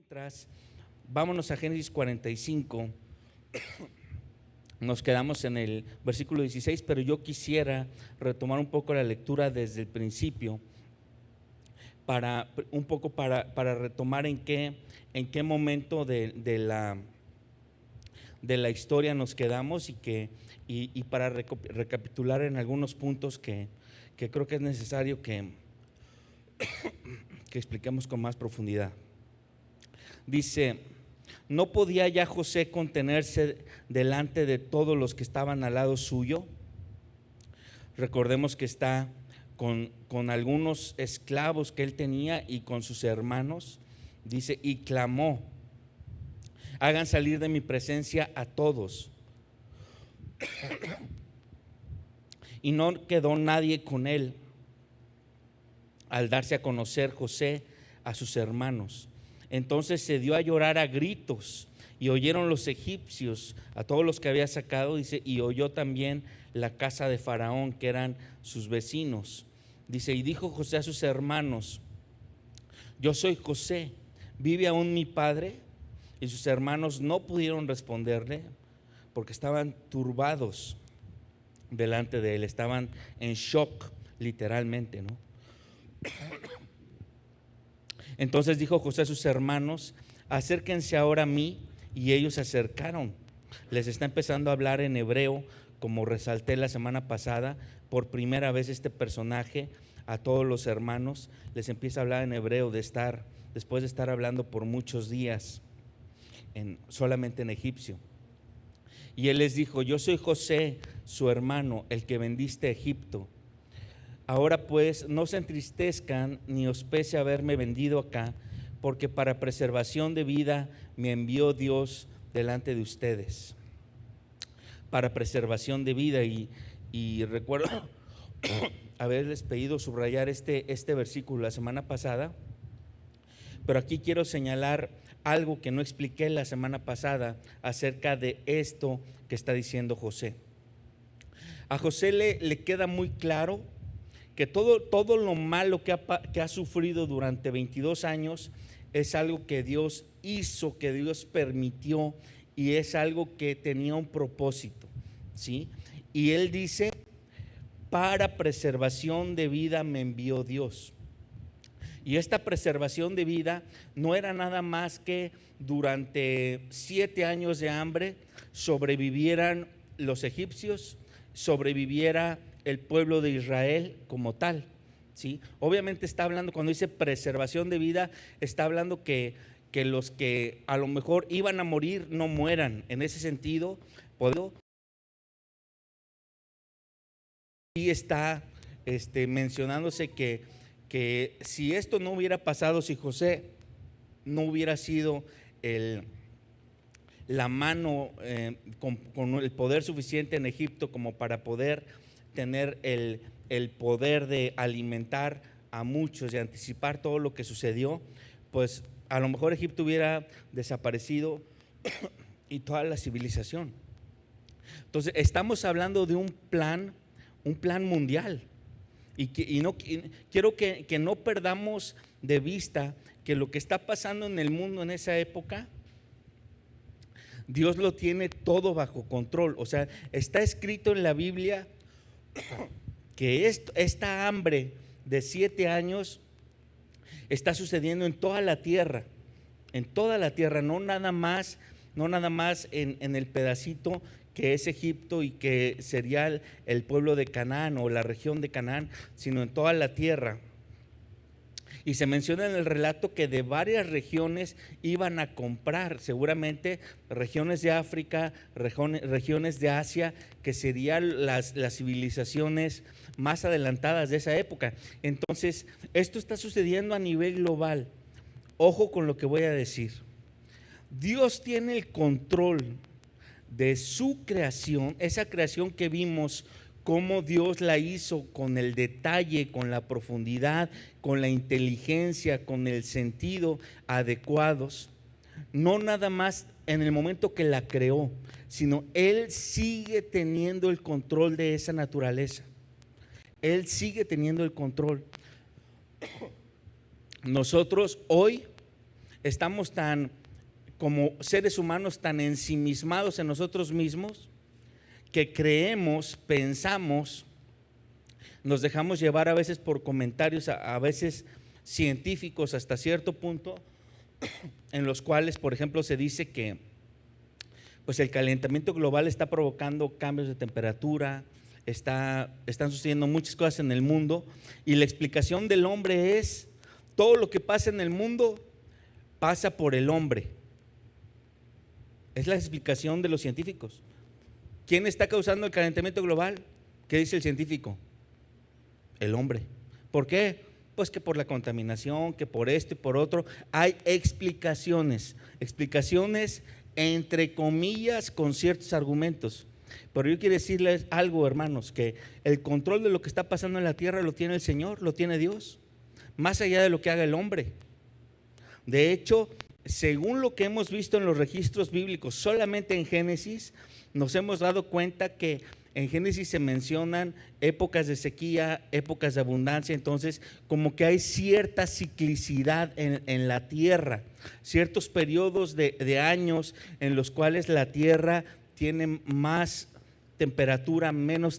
Mientras, vámonos a Génesis 45. Nos quedamos en el versículo 16, pero yo quisiera retomar un poco la lectura desde el principio para retomar en qué momento de la historia nos quedamos y para recapitular en algunos puntos que creo que es necesario que expliquemos con más profundidad. Dice: ¿no podía ya José contenerse delante de todos los que estaban al lado suyo? Recordemos que está con algunos esclavos que él tenía y con sus hermanos. Dice: y clamó: hagan salir de mi presencia a todos. Y no quedó nadie con él al darse a conocer José a sus hermanos. Entonces se dio a llorar a gritos, y oyeron los egipcios a todos los que había sacado, dice, y oyó también la casa de Faraón, que eran sus vecinos. Dice: y dijo José a sus hermanos: yo soy José, ¿vive aún mi padre? Y sus hermanos no pudieron responderle porque estaban turbados delante de él, estaban en shock, literalmente, ¿no? Entonces dijo José a sus hermanos: acérquense ahora a mí. Y ellos se acercaron. Les está empezando a hablar en hebreo, como resalté la semana pasada. Por primera vez este personaje a todos los hermanos les empieza a hablar en hebreo, después de estar hablando por muchos días solamente en egipcio. Y él les dijo: yo soy José, su hermano, el que vendiste a Egipto. Ahora pues no se entristezcan ni os pese haberme vendido acá, porque para preservación de vida me envió Dios delante de ustedes. Para preservación de vida. Y recuerdo haberles pedido subrayar este versículo la semana pasada, pero aquí quiero señalar algo que no expliqué la semana pasada acerca de esto que está diciendo José. A José le queda muy claro que todo lo malo que ha sufrido durante 22 años es algo que Dios hizo, que Dios permitió, y es algo que tenía un propósito, ¿sí? Y él dice: para preservación de vida me envió Dios. Y esta preservación de vida no era nada más que durante 7 años de hambre sobrevivieran los egipcios, sobreviviera el pueblo de Israel como tal, ¿sí? Obviamente está hablando, cuando dice preservación de vida, está hablando que los que a lo mejor iban a morir no mueran. En ese sentido, y está mencionándose que si esto no hubiera pasado, si José no hubiera sido la mano con el poder suficiente en Egipto como para poder tener el poder de alimentar a muchos y anticipar todo lo que sucedió, pues a lo mejor Egipto hubiera desaparecido y toda la civilización. Entonces estamos hablando de un plan mundial, y quiero que no perdamos de vista que lo que está pasando en el mundo en esa época, Dios lo tiene todo bajo control. O sea, está escrito en la Biblia que esta hambre de 7 años está sucediendo en toda la tierra, no nada más en el pedacito que es Egipto y que sería el pueblo de Canaán o la región de Canaán, sino en toda la tierra. Y se menciona en el relato que de varias regiones iban a comprar, seguramente regiones de África, regiones de Asia, que serían las civilizaciones más adelantadas de esa época. Entonces, esto está sucediendo a nivel global. Ojo con lo que voy a decir. Dios tiene el control de su creación, esa creación que vimos, cómo Dios la hizo con el detalle, con la profundidad, con la inteligencia, con el sentido adecuados. No nada más en el momento que la creó, sino Él sigue teniendo el control de esa naturaleza. Él sigue teniendo el control. Nosotros hoy estamos tan, como seres humanos, tan ensimismados en nosotros mismos que creemos, pensamos, nos dejamos llevar a veces por comentarios, a veces científicos hasta cierto punto, en los cuales, por ejemplo, se dice que pues el calentamiento global está provocando cambios de temperatura, están sucediendo muchas cosas en el mundo, y la explicación del hombre es: todo lo que pasa en el mundo pasa por el hombre. Es la explicación de los científicos. ¿Quién está causando el calentamiento global? ¿Qué dice el científico? El hombre. ¿Por qué? Pues que por la contaminación, que por esto y por otro. Hay explicaciones entre comillas con ciertos argumentos. Pero yo quiero decirles algo, hermanos, que el control de lo que está pasando en la tierra lo tiene el Señor, lo tiene Dios, más allá de lo que haga el hombre. De hecho, según lo que hemos visto en los registros bíblicos, solamente en Génesis, nos hemos dado cuenta que en Génesis se mencionan épocas de sequía, épocas de abundancia. Entonces, como que hay cierta ciclicidad en la tierra, ciertos periodos de años en los cuales la tierra tiene más temperatura, menos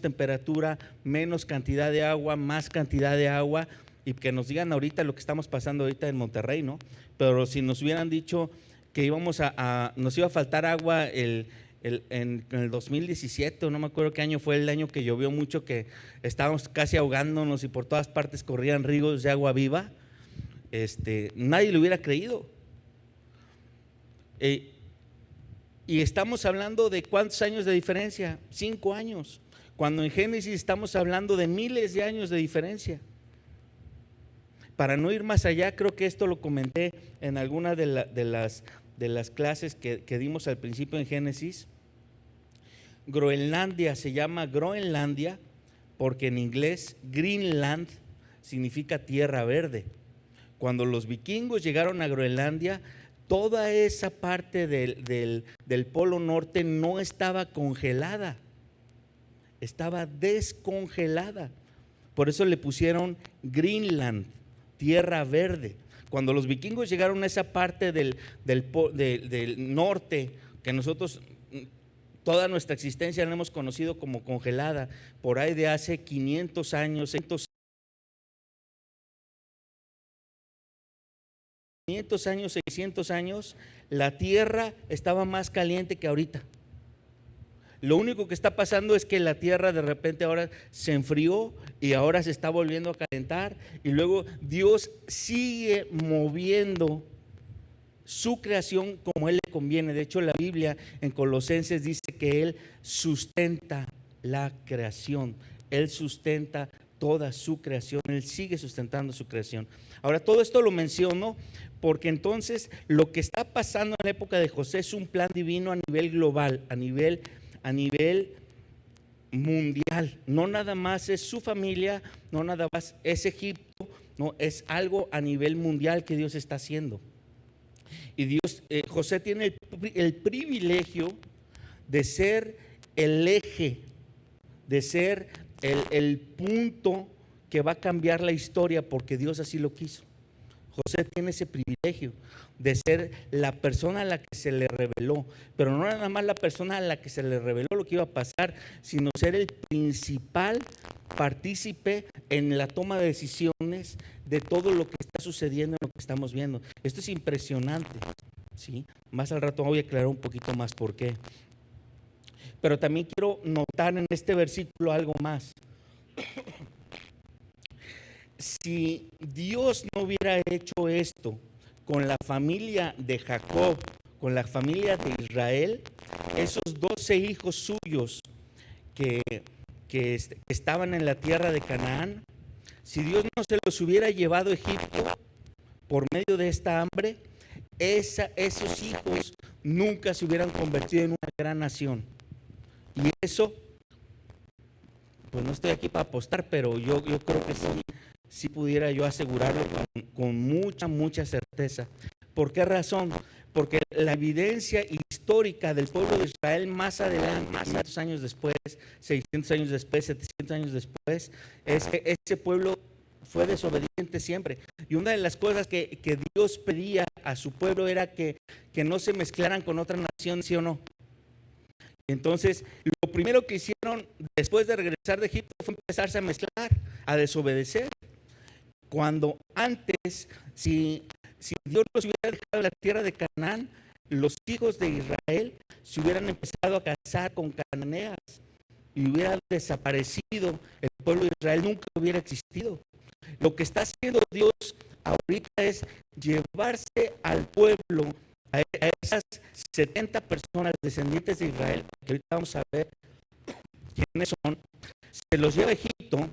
cantidad de agua, más cantidad de agua. Y que nos digan ahorita lo que estamos pasando ahorita en Monterrey, ¿no? Pero si nos hubieran dicho que nos iba a faltar agua en el 2017, o no me acuerdo qué año fue el año que llovió mucho, que estábamos casi ahogándonos y por todas partes corrían ríos de agua viva, nadie lo hubiera creído. Y estamos hablando de ¿cuántos años de diferencia? 5 años, cuando en Génesis estamos hablando de miles de años de diferencia. Para no ir más allá, creo que esto lo comenté en alguna de las clases que dimos al principio en Génesis. Groenlandia se llama Groenlandia porque en inglés Greenland significa tierra verde. Cuando los vikingos llegaron a Groenlandia, toda esa parte del polo norte no estaba congelada, estaba descongelada. Por eso le pusieron Greenland, tierra verde. Cuando los vikingos llegaron a esa parte del norte, que nosotros toda nuestra existencia la hemos conocido como congelada, por ahí de hace 500 años, 600 años, la tierra estaba más caliente que ahorita. Lo único que está pasando es que la tierra de repente ahora se enfrió y ahora se está volviendo a calentar, y luego Dios sigue moviendo su creación como Él le conviene. De hecho, la Biblia en Colosenses dice que Él sustenta la creación, Él sustenta toda su creación, Él sigue sustentando su creación. Ahora, todo esto lo menciono porque entonces lo que está pasando en la época de José es un plan divino a nivel global, a nivel mundial. No nada más es su familia, no nada más es Egipto, no, es algo a nivel mundial que Dios está haciendo. Y Dios, José tiene el privilegio de ser el eje, de ser el punto que va a cambiar la historia, porque Dios así lo quiso. José tiene ese privilegio de ser la persona a la que se le reveló, pero no nada más la persona a la que se le reveló lo que iba a pasar, sino ser el principal partícipe en la toma de decisiones de todo lo que está sucediendo, en lo que estamos viendo. Esto es impresionante, ¿sí? Más al rato voy a aclarar un poquito más por qué. Pero también quiero notar en este versículo algo más. Si Dios no hubiera hecho esto con la familia de Jacob, con la familia de Israel, esos 12 hijos suyos que estaban en la tierra de Canaán, si Dios no se los hubiera llevado a Egipto por medio de esta hambre, esos hijos nunca se hubieran convertido en una gran nación. Y eso, pues no estoy aquí para apostar, pero yo creo que sí pudiera yo asegurarlo con mucha certeza. ¿Por qué razón? Porque la evidencia histórica del pueblo de Israel más adelante, 500 años después, 600 años después, 700 años después, es que ese pueblo fue desobediente siempre. Y una de las cosas que Dios pedía a su pueblo era que no se mezclaran con otra nación, ¿sí o no? Entonces, lo primero que hicieron después de regresar de Egipto fue empezarse a mezclar, a desobedecer. Cuando antes, si Dios los hubiera dejado en la tierra de Canaán, los hijos de Israel se hubieran empezado a casar con cananeas y hubiera desaparecido el pueblo de Israel, nunca hubiera existido. Lo que está haciendo Dios ahorita es llevarse al pueblo, a esas 70 personas descendientes de Israel, que ahorita vamos a ver quiénes son, se los lleva a Egipto,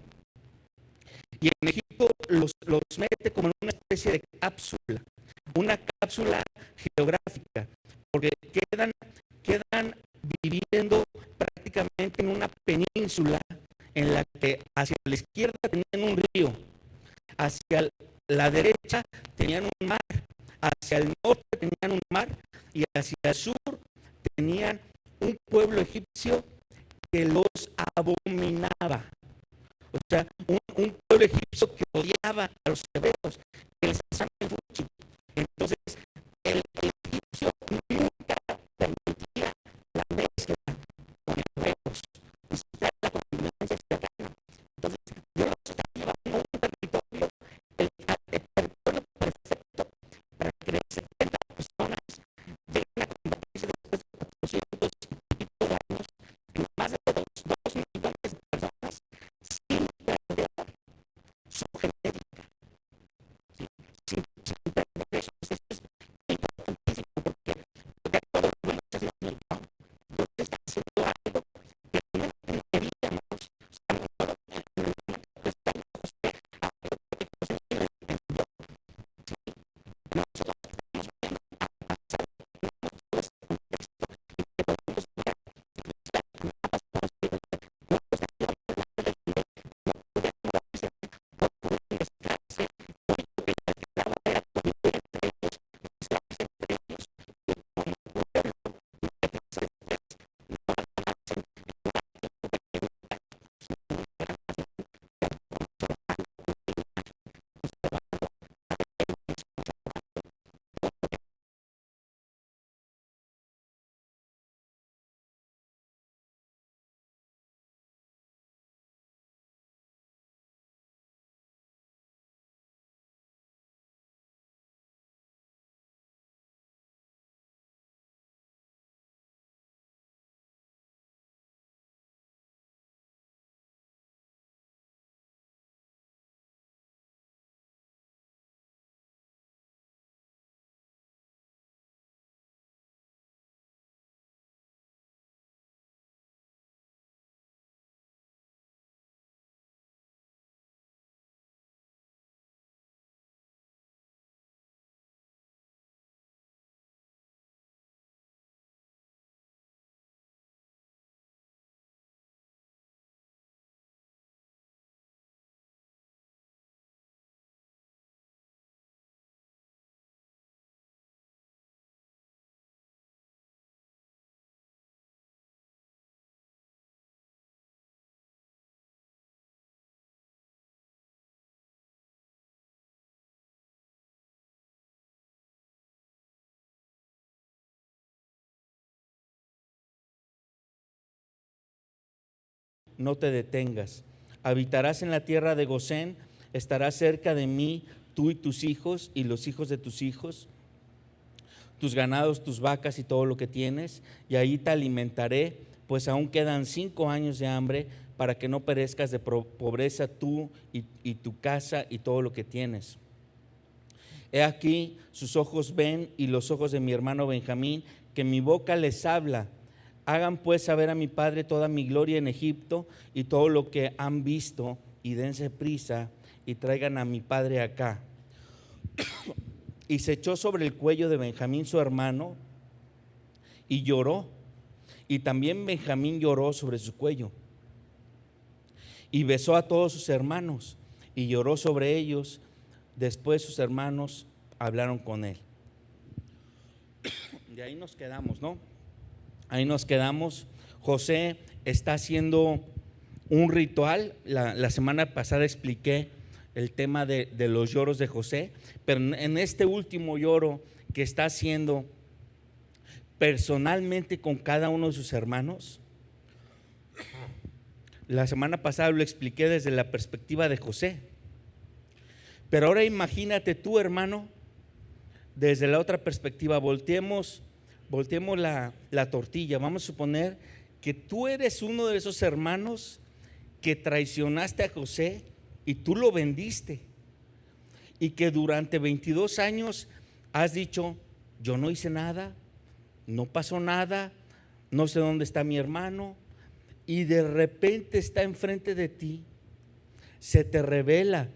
y en Egipto los mete como en una especie de cápsula, una cápsula geográfica, porque quedan viviendo prácticamente en una península en la que hacia la izquierda tenían un río, hacia la derecha tenían un mar, hacia el norte tenían un mar y hacia el sur tenían un pueblo egipcio que los abominaba. O sea, un pueblo egipcio que odiaba a los hebreos, que les hacían fuchi. Entonces, el egipcio nunca permitía la mezcla con hebreos, ni siquiera la convivencia cercana. Entonces, Dios los está llevando a un territorio, el territorio perfecto para que 70 personas lleguen a convertirse después de 400 y pico de años en más de 2 millones de personas sin perder su genética, sin perder eso. Eso es importantísimo porque todos volvemos a ser Dios está haciendo algo que no entenderíamos. O sea, en el momento que está en José, algo que José no entendió. Nosotros estamos viendo a pasar en todo este contexto y que podemos ver que está en la pasada no está llevando la gente, no podía moverse, no podía mezclarse, lo único que les quedaba era convivir entre ellos, mezclarse entre ellos, y como pueblo, meterse después, no abandonasen en un tiempo pequeño, sino que eran más bien conservando una imagen, conservando ADN, conservando no te detengas. Habitarás en la tierra de Gosén, estarás cerca de mí, tú y tus hijos y los hijos de tus hijos, tus ganados, tus vacas y todo lo que tienes, y ahí te alimentaré, pues aún quedan 5 años de hambre para que no perezcas de pobreza tú y tu casa y todo lo que tienes. He aquí, sus ojos ven y los ojos de mi hermano Benjamín, que mi boca les habla. Hagan pues saber a mi padre toda mi gloria en Egipto y todo lo que han visto, y dense prisa y traigan a mi padre acá. Y se echó sobre el cuello de Benjamín su hermano y lloró. Y también Benjamín lloró sobre su cuello. Y besó a todos sus hermanos y lloró sobre ellos. Después sus hermanos hablaron con él. Y ahí nos quedamos, ¿no? Ahí nos quedamos. José está haciendo un ritual. La semana pasada expliqué el tema de los lloros de José, pero en este último lloro que está haciendo personalmente con cada uno de sus hermanos, la semana pasada lo expliqué desde la perspectiva de José, pero ahora imagínate tú, hermano, desde la otra perspectiva. Volteemos la tortilla. Vamos a suponer que tú eres uno de esos hermanos que traicionaste a José y tú lo vendiste, y que durante 22 años has dicho: yo no hice nada, no pasó nada, no sé dónde está mi hermano, y de repente está enfrente de ti, se te revela,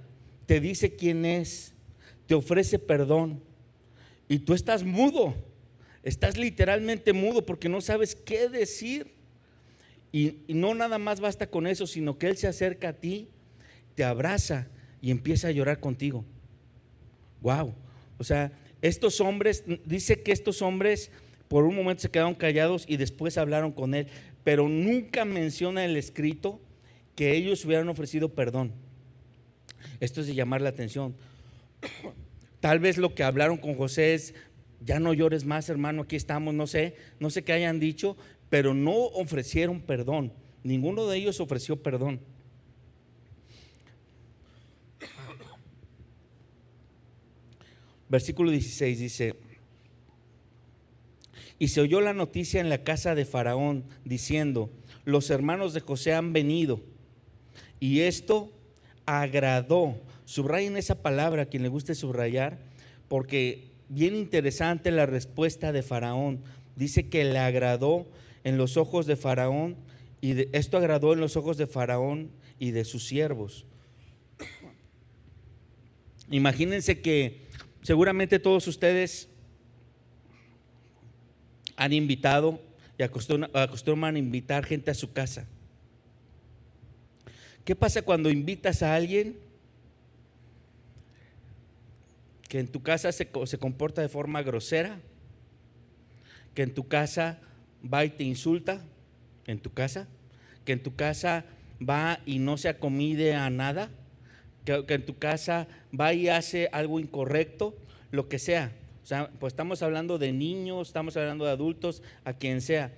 te dice quién es, te ofrece perdón, y tú estás mudo, estás literalmente mudo porque no sabes qué decir. Y no nada más basta con eso, sino que Él se acerca a ti, te abraza y empieza a llorar contigo. Wow. O sea, estos hombres, dice que estos hombres por un momento se quedaron callados y después hablaron con Él, pero nunca menciona el escrito que ellos hubieran ofrecido perdón. Esto es de llamar la atención. Tal vez lo que hablaron con José es: ya no llores más, hermano, aquí estamos. No sé qué hayan dicho, pero no ofrecieron perdón. Ninguno de ellos ofreció perdón. Versículo 16 dice: y se oyó la noticia en la casa de Faraón, diciendo: los hermanos de José han venido. Y esto agradó. Subrayen esa palabra, a quien le guste subrayar, porque bien interesante la respuesta de Faraón. Dice que le agradó en los ojos de Faraón, y esto agradó en los ojos de Faraón y de sus siervos. Imagínense que seguramente todos ustedes han invitado y acostumbran a invitar gente a su casa. ¿Qué pasa cuando invitas a alguien que en tu casa se comporta de forma grosera, que en tu casa va y te insulta, en tu casa, que en tu casa va y no se acomide a nada, que en tu casa va y hace algo incorrecto, lo que sea? O sea, pues estamos hablando de niños, estamos hablando de adultos, a quien sea.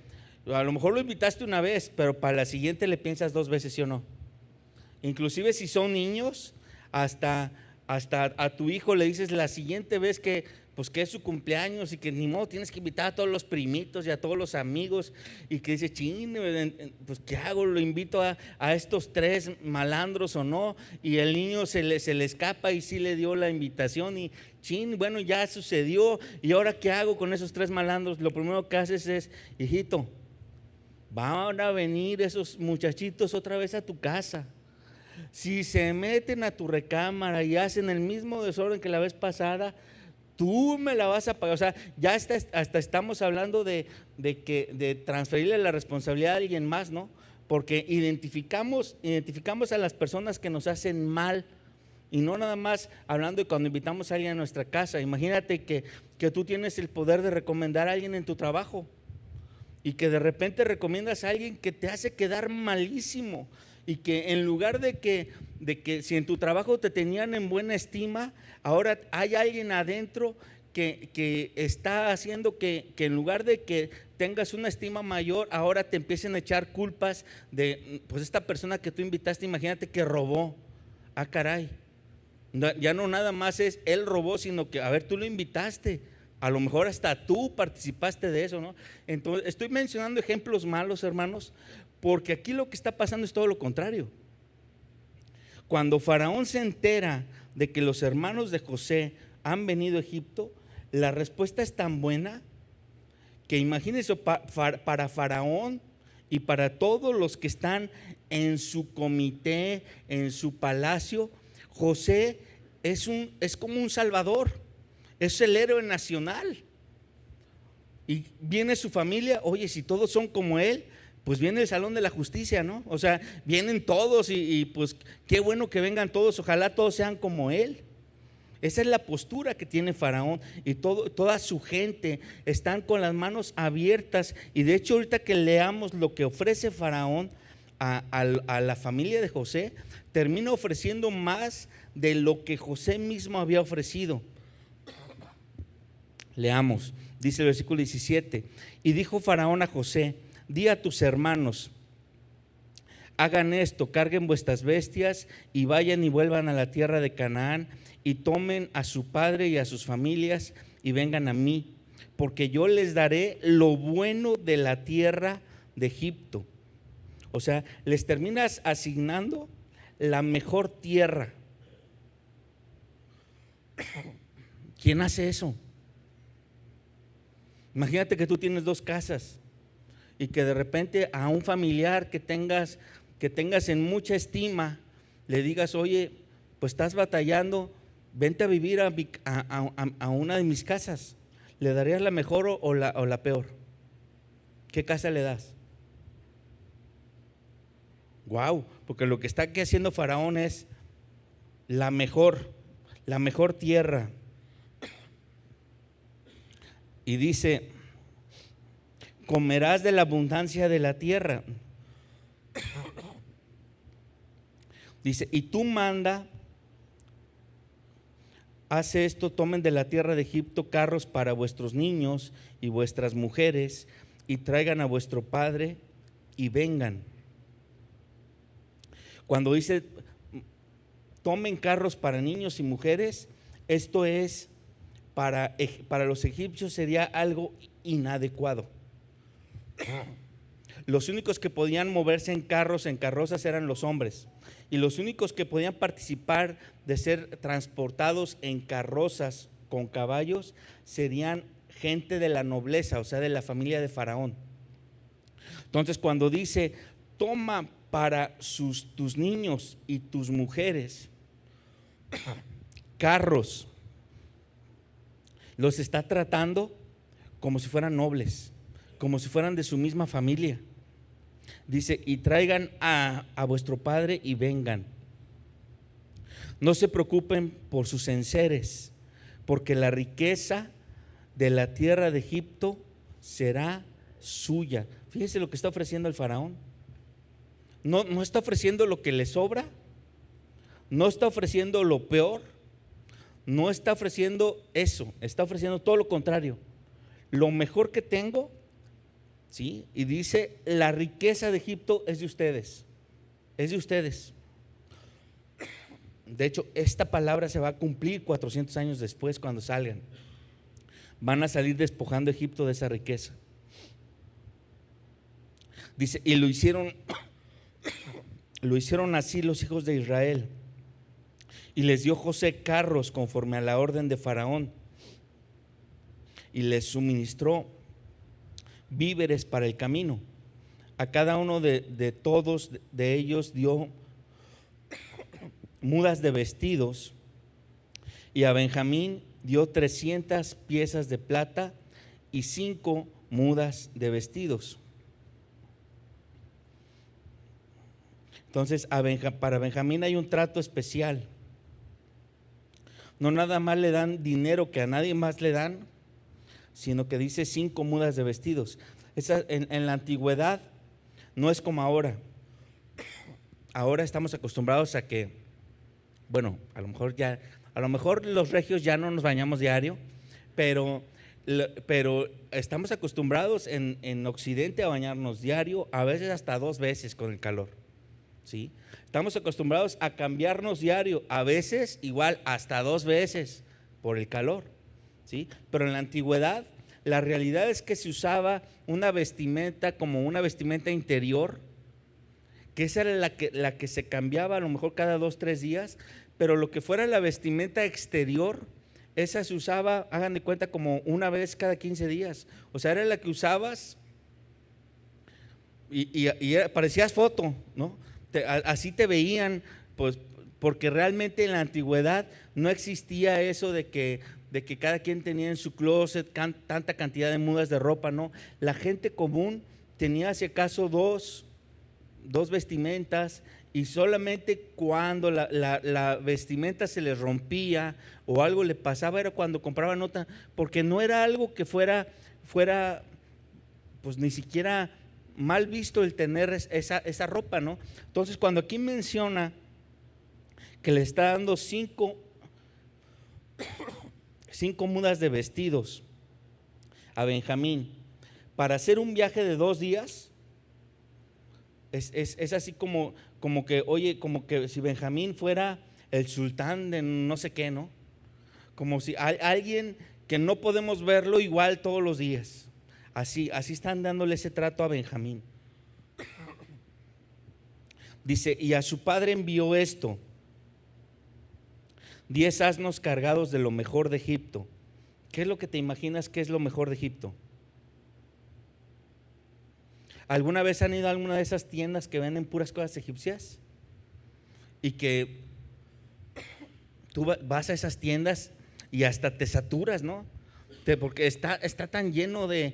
A lo mejor lo invitaste una vez, pero para la siguiente le piensas dos veces, ¿sí o no? Inclusive si son niños, hasta a tu hijo le dices la siguiente vez que es su cumpleaños y que ni modo tienes que invitar a todos los primitos y a todos los amigos, y que dice: chin, pues ¿qué hago? ¿Lo invito a estos tres malandros o no? Y el niño se le escapa y sí le dio la invitación, y chin, bueno, ya sucedió, y ahora ¿qué hago con esos tres malandros? Lo primero que haces es: hijito, van a venir esos muchachitos otra vez a tu casa. Si se meten a tu recámara y hacen el mismo desorden que la vez pasada, tú me la vas a pagar. O sea, ya hasta estamos hablando de transferirle la responsabilidad a alguien más, ¿no? Porque identificamos a las personas que nos hacen mal, y no nada más hablando de cuando invitamos a alguien a nuestra casa. Imagínate que tú tienes el poder de recomendar a alguien en tu trabajo, y que de repente recomiendas a alguien que te hace quedar malísimo, y que en lugar de que si en tu trabajo te tenían en buena estima, ahora hay alguien adentro que está haciendo que en lugar de que tengas una estima mayor, ahora te empiecen a echar culpas de: pues esta persona que tú invitaste, imagínate que robó. Ah, caray, ya no nada más es él robó, sino que, a ver, tú lo invitaste, a lo mejor hasta tú participaste de eso, ¿no? Entonces estoy mencionando ejemplos malos, hermanos, porque aquí lo que está pasando es todo lo contrario. Cuando Faraón se entera de que los hermanos de José han venido a Egipto, la respuesta es tan buena que imagínense, para Faraón y para todos los que están en su comité, en su palacio, José es como un salvador, es el héroe nacional. Y viene su familia: oye, si todos son como él, pues viene el Salón de la Justicia, ¿no? O sea, vienen todos y pues qué bueno que vengan todos, ojalá todos sean como él. Esa es la postura que tiene Faraón, y toda su gente están con las manos abiertas. Y de hecho, ahorita que leamos lo que ofrece Faraón a la familia de José, termina ofreciendo más de lo que José mismo había ofrecido. Leamos, dice el versículo 17: y dijo Faraón a José: di a tus hermanos, hagan esto, carguen vuestras bestias y vayan y vuelvan a la tierra de Canaán y tomen a su padre y a sus familias y vengan a mí, porque yo les daré lo bueno de la tierra de Egipto. O sea, les terminas asignando la mejor tierra. ¿Quién hace eso? Imagínate que tú tienes 2 casas y que de repente a un familiar que tengas en mucha estima le digas: oye, pues estás batallando, vente a vivir a una de mis casas. ¿Le darías la mejor o la peor? ¿Qué casa le das? Wow, porque lo que está aquí haciendo Faraón es la mejor tierra. Y dice: comerás de la abundancia de la tierra. Dice: y tú manda, hace esto, tomen de la tierra de Egipto carros para vuestros niños y vuestras mujeres, y traigan a vuestro padre y vengan. Cuando dice tomen carros para niños y mujeres, esto es para los egipcios sería algo inadecuado. Los únicos que podían moverse en carros, en carrozas, eran los hombres, y los únicos que podían participar de ser transportados en carrozas con caballos serían gente de la nobleza, o sea, de la familia de Faraón. Entonces, cuando dice toma para tus niños y tus mujeres carros, los está tratando como si fueran nobles, como si fueran de su misma familia. Dice: y traigan a vuestro padre y vengan. No se preocupen por sus enseres, porque la riqueza de la tierra de Egipto será suya. Fíjense lo que está ofreciendo el faraón. No está ofreciendo lo que le sobra, no está ofreciendo lo peor, no está ofreciendo eso, está ofreciendo todo lo contrario, lo mejor que tengo, ¿sí? Y dice: la riqueza de Egipto es de ustedes, es de ustedes. De hecho, esta palabra se va a cumplir 400 años después, cuando salgan. Van a salir despojando a Egipto de esa riqueza. Dice: y lo hicieron así los hijos de Israel. Y les dio José carros conforme a la orden de Faraón, y les suministró víveres para el camino. A cada uno de todos de ellos dio mudas de vestidos, y a Benjamín dio 300 piezas de plata y 5 mudas de vestidos. Entonces, para Benjamín hay un trato especial. No nada más le dan dinero que a nadie más le dan, sino que dice 5 mudas de vestidos. En la antigüedad no es como ahora. Ahora estamos acostumbrados a que, bueno, a lo mejor los regios ya no nos bañamos diario, pero estamos acostumbrados en Occidente a bañarnos diario, a veces hasta 2 veces con el calor, ¿sí? Estamos acostumbrados a cambiarnos diario, a veces igual hasta 2 veces por el calor, ¿sí? Pero en la antigüedad la realidad es que se usaba una vestimenta como una vestimenta interior, que esa era la que se cambiaba a lo mejor cada 2-3 días, pero lo que fuera la vestimenta exterior, esa se usaba, hagan de cuenta, como una vez cada 15 días. O sea, era la que usabas y parecías foto, ¿no? Así te veían, pues, porque realmente en la antigüedad no existía eso de que cada quien tenía en su closet tanta cantidad de mudas de ropa, ¿no? La gente común tenía, si acaso, dos vestimentas, y solamente cuando la vestimenta se les rompía o algo le pasaba era cuando compraban otra, porque no era algo que fuera pues ni siquiera mal visto el tener esa ropa, ¿no? Entonces, cuando aquí menciona que le está dando cinco mudas de vestidos a Benjamín para hacer un viaje de 2 días. Es así como que, oye, como que si Benjamín fuera el sultán de no sé qué, ¿no? Como si alguien que no podemos verlo igual todos los días. Así están dándole ese trato a Benjamín. Dice, y a su padre envió esto: 10 asnos cargados de lo mejor de Egipto. ¿Qué es lo que te imaginas que es lo mejor de Egipto? ¿Alguna vez han ido a alguna de esas tiendas que venden puras cosas egipcias? Y que tú vas a esas tiendas y hasta te saturas, ¿no? Porque está tan lleno de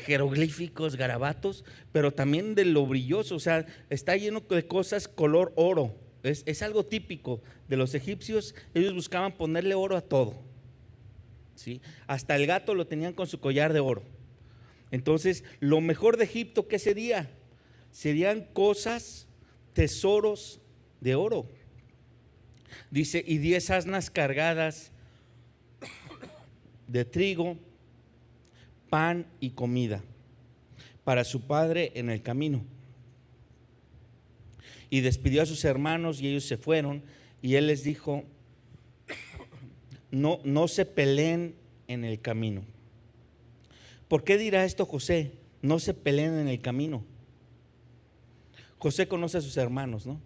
jeroglíficos, garabatos, pero también de lo brilloso. O sea, está lleno de cosas color oro. Es algo típico de los egipcios. Ellos buscaban ponerle oro a todo, ¿sí? Hasta el gato lo tenían con su collar de oro. Entonces, lo mejor de Egipto, ¿qué sería? Serían cosas, tesoros de oro. Dice, y 10 asnas cargadas de trigo, pan y comida para su padre en el camino. Y despidió a sus hermanos y ellos se fueron, y él les dijo: no se peleen en el camino. ¿Por qué dirá esto José? No se peleen en el camino. José conoce a sus hermanos, ¿no?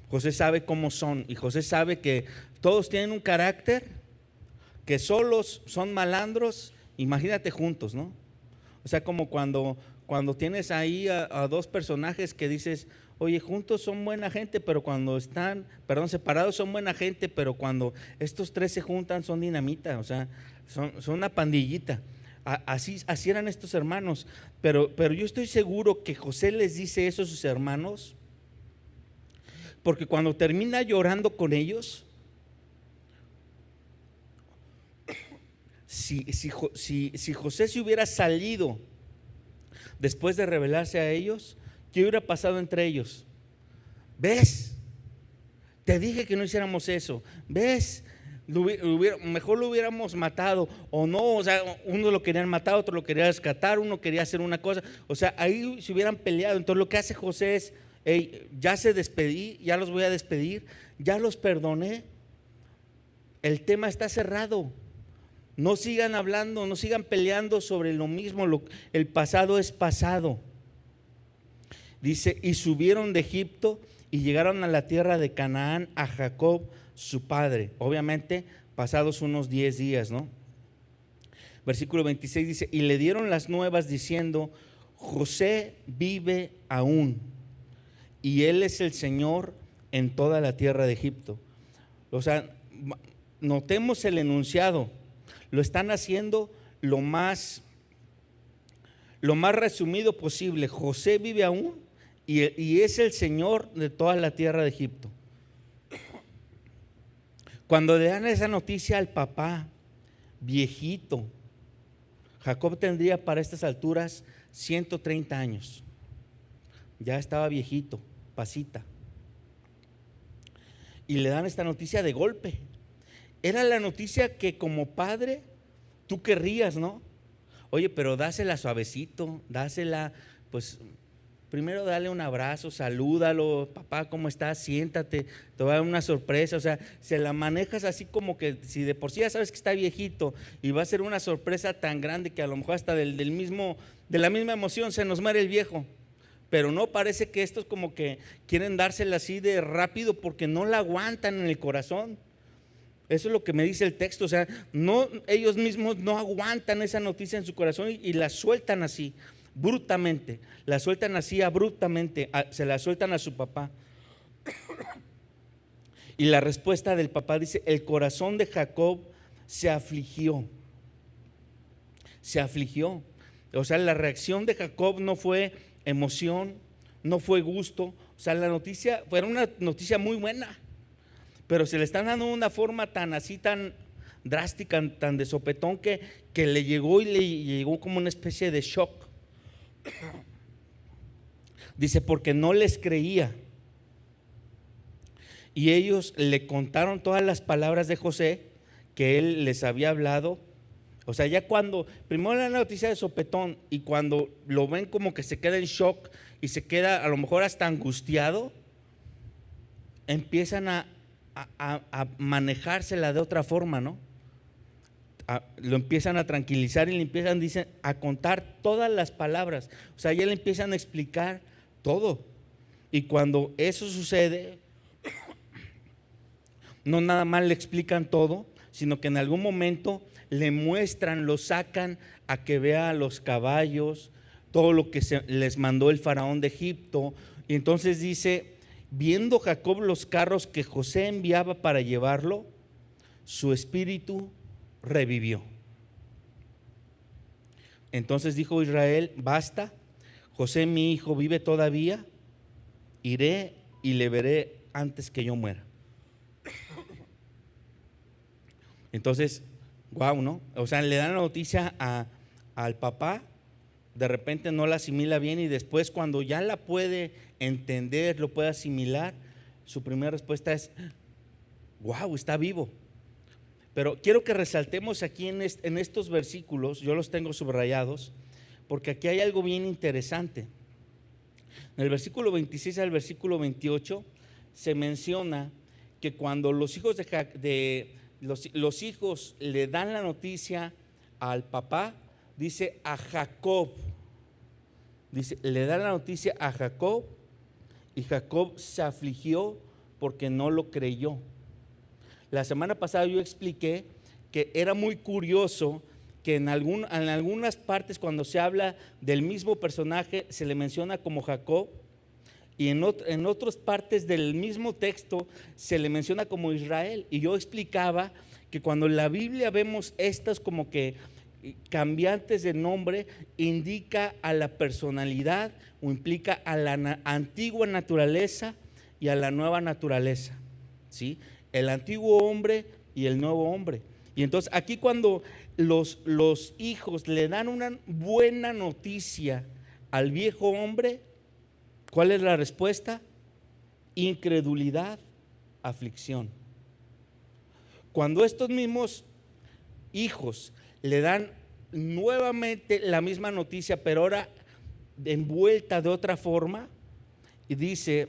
José sabe cómo son, y José sabe que todos tienen un carácter, que solos son malandros. Imagínate juntos, ¿no? O sea, como cuando tienes ahí a 2 personajes que dices, oye, juntos son buena gente, pero cuando están, separados son buena gente, pero cuando estos 3 se juntan son dinamita. O sea, son una pandillita. Así eran estos hermanos. Pero yo estoy seguro que José les dice eso a sus hermanos, porque cuando termina llorando con ellos, si José se hubiera salido después de revelarse a ellos, ¿qué hubiera pasado entre ellos? ¿Ves? Te dije que no hiciéramos eso. ¿Ves? Mejor lo hubiéramos matado, o no. O sea, uno lo querían matar, otro lo quería rescatar, uno quería hacer una cosa. O sea, ahí se hubieran peleado. Entonces lo que hace José es: hey, ya se despedí, ya los voy a despedir, ya los perdoné, el tema está cerrado. No sigan hablando, no sigan peleando sobre lo mismo. El pasado es pasado. Dice, y subieron de Egipto y llegaron a la tierra de Canaán, a Jacob su padre. Obviamente pasados unos 10 días, ¿no? Versículo 26 dice, y le dieron las nuevas diciendo: José vive aún, y él es el Señor en toda la tierra de Egipto. O sea, notemos el enunciado. Lo están haciendo lo más resumido posible. José vive aún y es el Señor de toda la tierra de Egipto. Cuando le dan esa noticia al papá, viejito, Jacob tendría para estas alturas 130 años. Ya estaba viejito, pasita. Y le dan esta noticia de golpe. Era la noticia que como padre tú querrías, ¿no? Oye, pero dásela suavecito, dásela, pues primero dale un abrazo, salúdalo, papá, ¿cómo estás? Siéntate, te va a dar una sorpresa. O sea, se la manejas así como que si de por sí ya sabes que está viejito y va a ser una sorpresa tan grande que a lo mejor hasta de la misma emoción se nos muere el viejo. Pero no, parece que estos como que quieren dársela así de rápido porque no la aguantan en el corazón. Eso es lo que me dice el texto. O sea, no, ellos mismos no aguantan esa noticia en su corazón y la sueltan así, brutamente. La sueltan así abruptamente, se la sueltan a su papá. Y la respuesta del papá dice: el corazón de Jacob se afligió. Se afligió. O sea, la reacción de Jacob no fue emoción, no fue gusto. O sea, la noticia fue una noticia muy buena, pero se le están dando una forma tan drástica, tan de sopetón, que le llegó como una especie de shock. Dice, porque no les creía. y ellos le contaron todas las palabras de José que él les había hablado. O sea, ya cuando, primero la noticia de sopetón, y cuando lo ven como que se queda en shock y se queda a lo mejor hasta angustiado, empiezan a manejársela de otra forma, ¿no? Lo empiezan a tranquilizar y le empiezan, dicen, a contar todas las palabras. O sea, ya le empiezan a explicar todo. Y cuando eso sucede, no nada más le explican todo, sino que en algún momento le muestran, lo sacan a que vea los caballos, todo lo que les mandó el faraón de Egipto. Y entonces dice, viendo Jacob los carros que José enviaba para llevarlo, su espíritu revivió. Entonces dijo Israel, basta, José mi hijo vive todavía, iré y le veré antes que yo muera. Entonces, guau, ¿no? O sea, le dan la noticia al papá, de repente no la asimila bien, y después cuando ya la puede entender, lo puede asimilar, su primera respuesta es, guau, está vivo. Pero quiero que resaltemos aquí en estos versículos, yo los tengo subrayados, porque aquí hay algo bien interesante. En el versículo 26 al versículo 28 se menciona que cuando los hijos los hijos le dan la noticia al papá, dice a Jacob, dice, le dan la noticia a Jacob, y Jacob se afligió porque no lo creyó. La semana pasada yo expliqué que era muy curioso que en algunas partes, cuando se habla del mismo personaje, se le menciona como Jacob, y en otras partes del mismo texto se le menciona como Israel. Y yo explicaba que cuando en la Biblia vemos estas como que cambiantes de nombre, indica a la personalidad o implica a la antigua naturaleza y a la nueva naturaleza, ¿sí? El antiguo hombre y el nuevo hombre. Y entonces aquí cuando los hijos le dan una buena noticia al viejo hombre, ¿cuál es la respuesta? Incredulidad, aflicción. Cuando estos mismos hijos le dan nuevamente la misma noticia, pero ahora envuelta de otra forma, y dice,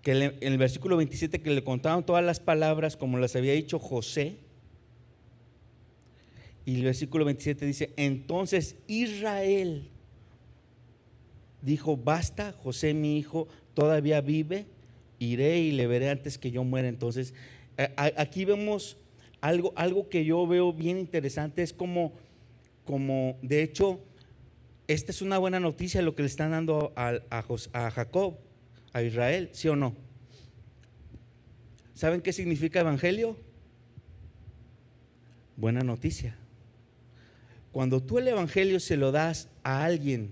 que en el versículo 27 que le contaron todas las palabras como las había dicho José, y el versículo 27 dice, entonces Israel dijo, basta, José mi hijo todavía vive, iré y le veré antes que yo muera. Entonces aquí vemos algo que yo veo bien interesante, es como de hecho esta es una buena noticia lo que le están dando a Jacob, a Israel, ¿sí o no? ¿Saben qué significa evangelio? Buena noticia. Cuando tú el evangelio se lo das a alguien,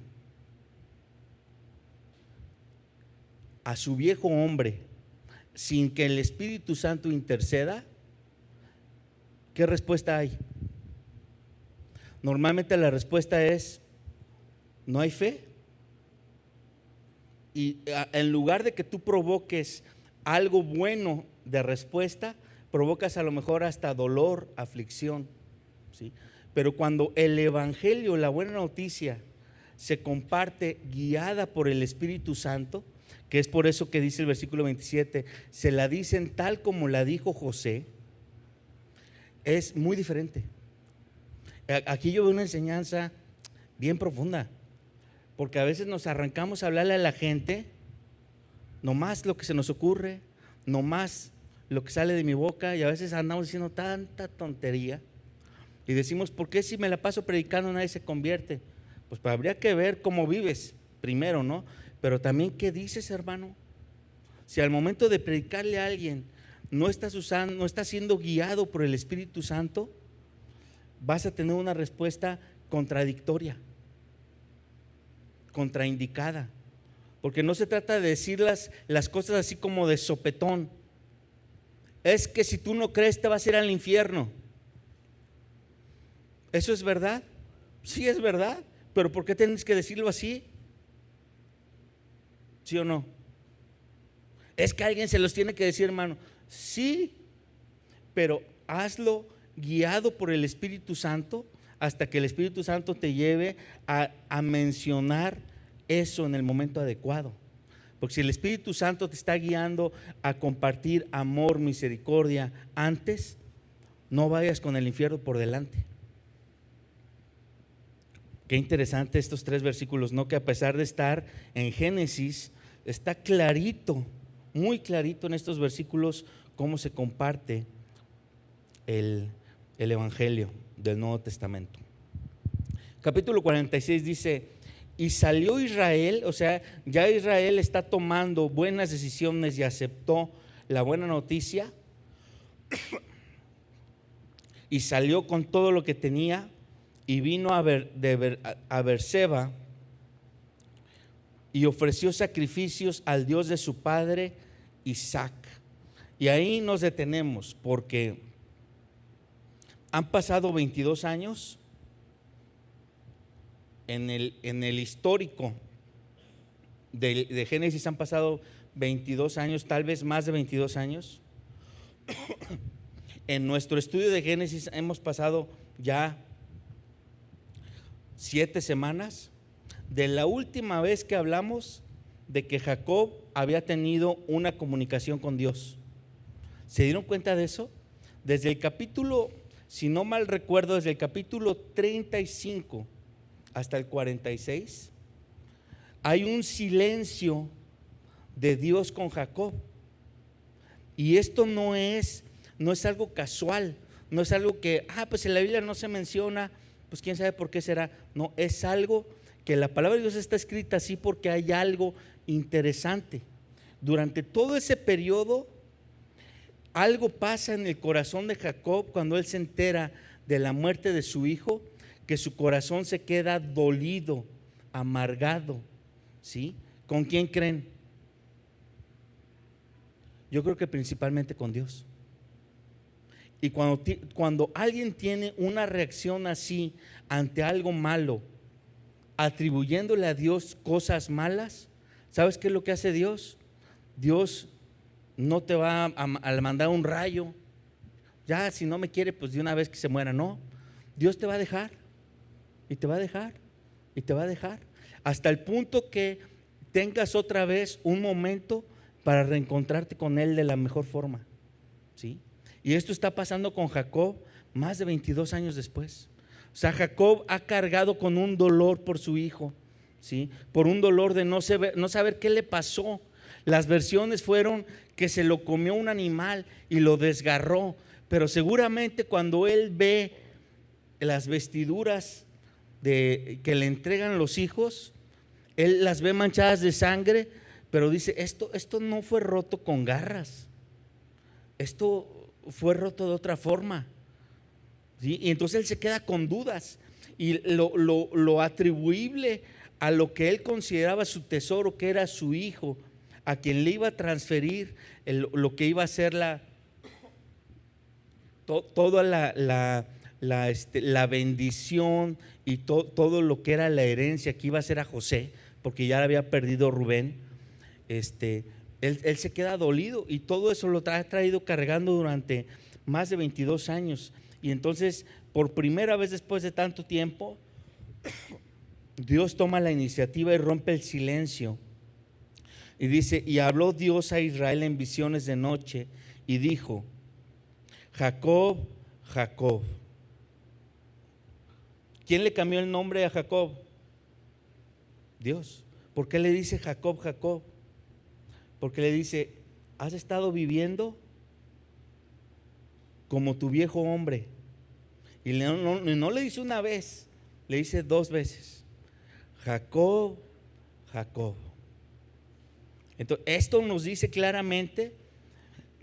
a su viejo hombre, sin que el Espíritu Santo interceda, ¿qué respuesta hay? Normalmente la respuesta es, no hay fe. Y en lugar de que tú provoques algo bueno de respuesta, provocas a lo mejor hasta dolor, aflicción, ¿sí? Pero cuando el evangelio, la buena noticia, se comparte guiada por el Espíritu Santo, que es por eso que dice el versículo 27, se la dicen tal como la dijo José, es muy diferente. Aquí yo veo una enseñanza bien profunda, porque a veces nos arrancamos a hablarle a la gente nomás lo que se nos ocurre, nomás lo que sale de mi boca, y a veces andamos diciendo tanta tontería y decimos, ¿por qué si me la paso predicando nadie se convierte? Pues habría que ver cómo vives primero, ¿no? Pero también qué dices, hermano. Si al momento de predicarle a alguien no estás siendo guiado por el Espíritu Santo, vas a tener una respuesta contradictoria, contraindicada, porque no se trata de decir las cosas así como de sopetón. Es que si tú no crees te vas a ir al infierno. ¿Eso es verdad? Sí, es verdad, pero ¿por qué tienes que decirlo así? ¿Sí o no? Es que alguien se los tiene que decir, hermano. Sí, pero hazlo guiado por el Espíritu Santo hasta que el Espíritu Santo te lleve a mencionar eso en el momento adecuado. Porque si el Espíritu Santo te está guiando a compartir amor, misericordia antes, no vayas con el infierno por delante. Qué interesante estos 3 versículos, ¿no? Que a pesar de estar en Génesis, está clarito, muy clarito en estos versículos cómo se comparte el Evangelio del Nuevo Testamento. Capítulo 46 dice: y salió Israel, o sea, ya Israel está tomando buenas decisiones y aceptó la buena noticia, y salió con todo lo que tenía y vino a Beerseba y ofreció sacrificios al Dios de su padre Isaac. Y ahí nos detenemos porque han pasado 22 años en el histórico de Génesis. Han pasado 22 años, tal vez más de 22 años. En nuestro estudio de Génesis hemos pasado ya 7 semanas de la última vez que hablamos de que Jacob había tenido una comunicación con Dios. ¿Se dieron cuenta de eso? Desde el capítulo, si no mal recuerdo, desde el capítulo 35 hasta el 46, hay un silencio de Dios con Jacob. Y esto no es algo casual, no es algo que, pues en la Biblia no se menciona, pues quién sabe por qué será. No, es algo que la palabra de Dios está escrita así porque hay algo interesante. Durante todo ese periodo, algo pasa en el corazón de Jacob cuando él se entera de la muerte de su hijo, que su corazón se queda dolido, amargado, ¿sí? ¿Con quién creen? Yo creo que principalmente con Dios. Y cuando alguien tiene una reacción así ante algo malo, atribuyéndole a Dios cosas malas, ¿sabes qué es lo que hace Dios? Dios no te va a mandar un rayo. Ya, si no me quiere, pues de una vez que se muera. No, Dios te va a dejar, y te va a dejar, y te va a dejar, hasta el punto que tengas otra vez un momento para reencontrarte con Él de la mejor forma, ¿sí? Y esto está pasando con Jacob más de 22 años después. O sea, Jacob ha cargado con un dolor por su hijo, ¿sí? Por un dolor de no saber qué le pasó. Las versiones fueron que se lo comió un animal y lo desgarró, pero seguramente cuando él ve las vestiduras que le entregan los hijos, él las ve manchadas de sangre, pero dice, esto no fue roto con garras, esto fue roto de otra forma, ¿sí? Y entonces él se queda con dudas, y lo atribuible a lo que él consideraba su tesoro, que era su hijo, a quien le iba a transferir lo que iba a ser toda la bendición y todo lo que era la herencia que iba a ser a José, porque ya la había perdido Rubén. Él se queda dolido, y todo eso lo ha traído cargando durante más de 22 años. Y entonces, por primera vez después de tanto tiempo, Dios toma la iniciativa y rompe el silencio. Y dice, y habló Dios a Israel en visiones de noche y dijo, Jacob, Jacob. ¿Quién le cambió el nombre a Jacob? Dios. ¿Por qué le dice Jacob, Jacob? Porque le dice, has estado viviendo como tu viejo hombre. Y no le dice una vez, le dice 2 veces, Jacob, Jacob. Entonces, esto nos dice claramente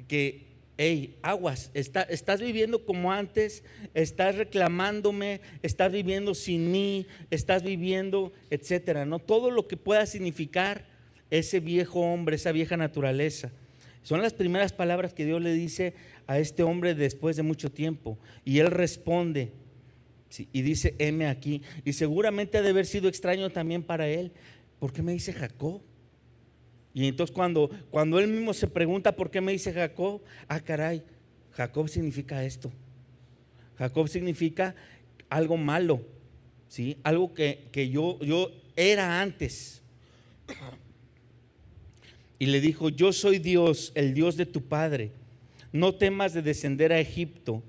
que, hey, aguas, estás viviendo como antes, estás reclamándome, estás viviendo sin mí, estás viviendo, etcétera, ¿no? Todo lo que pueda significar ese viejo hombre, esa vieja naturaleza. Son las primeras palabras que Dios le dice a este hombre después de mucho tiempo. Y él responde, Sí, y dice, heme aquí. Y seguramente ha de haber sido extraño también para él. ¿Por qué me dice Jacob? Y entonces cuando él mismo se pregunta por qué me dice Jacob, caray, Jacob significa esto. Jacob significa algo malo, ¿sí? Algo que yo era antes. Y le dijo, yo soy Dios, el Dios de tu padre. No temas de descender a Egipto,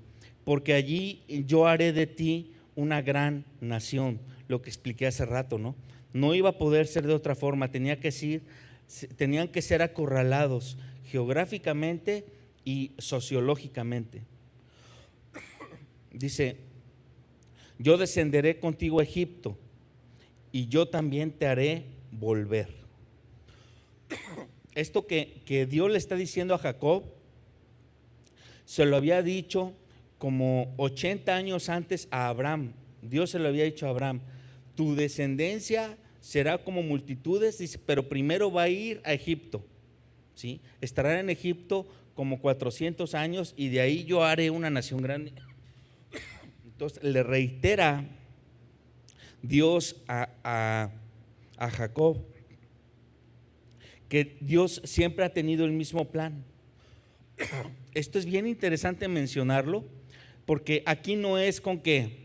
porque allí yo haré de ti una gran nación. Lo que expliqué hace rato, ¿no? No iba a poder ser de otra forma, tenían que ser acorralados geográficamente y sociológicamente. Dice, yo descenderé contigo a Egipto y yo también te haré volver. Esto que Dios le está diciendo a Jacob, se lo había dicho como 80 años antes a Abraham. Dios se lo había dicho a Abraham, tu descendencia será como multitudes, dice, pero primero va a ir a Egipto, ¿sí? Estará en Egipto como 400 años y de ahí yo haré una nación grande. Entonces le reitera Dios a Jacob que Dios siempre ha tenido el mismo plan. Esto es bien interesante mencionarlo, porque aquí no es con que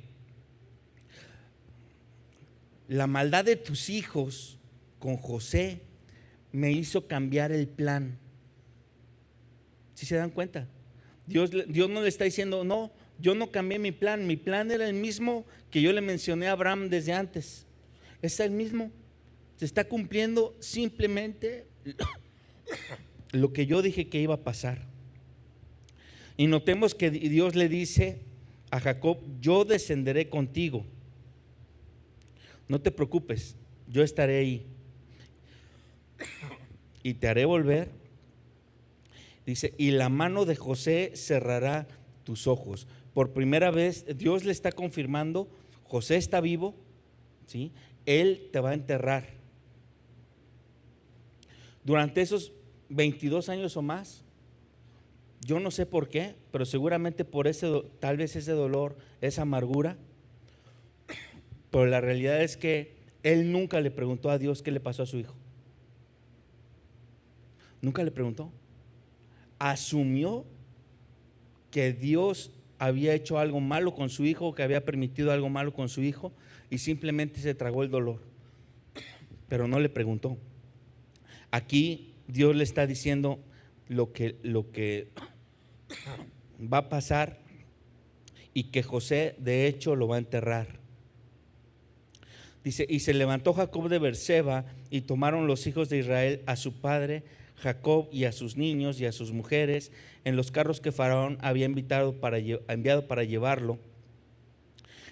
la maldad de tus hijos con José me hizo cambiar el plan. ¿Sí se dan cuenta? Dios no le está diciendo, no, yo no cambié mi plan era el mismo que yo le mencioné a Abraham desde antes. Es el mismo, se está cumpliendo simplemente lo que yo dije que iba a pasar. Y notemos que Dios le dice a Jacob, yo descenderé contigo. No te preocupes, yo estaré ahí. Y te haré volver. Dice, y la mano de José cerrará tus ojos. Por primera vez Dios le está confirmando, José está vivo, ¿sí? Él te va a enterrar. Durante esos 22 años o más, yo no sé por qué, pero seguramente por tal vez ese dolor, esa amargura, pero la realidad es que él nunca le preguntó a Dios qué le pasó a su hijo. Nunca le preguntó. Asumió que Dios había hecho algo malo con su hijo, que había permitido algo malo con su hijo, y simplemente se tragó el dolor, pero no le preguntó. Aquí Dios le está diciendo lo que va a pasar y que José de hecho lo va a enterrar. Dice, y se levantó Jacob de Berseba y tomaron los hijos de Israel a su padre Jacob y a sus niños y a sus mujeres en los carros que Faraón había enviado para llevarlo,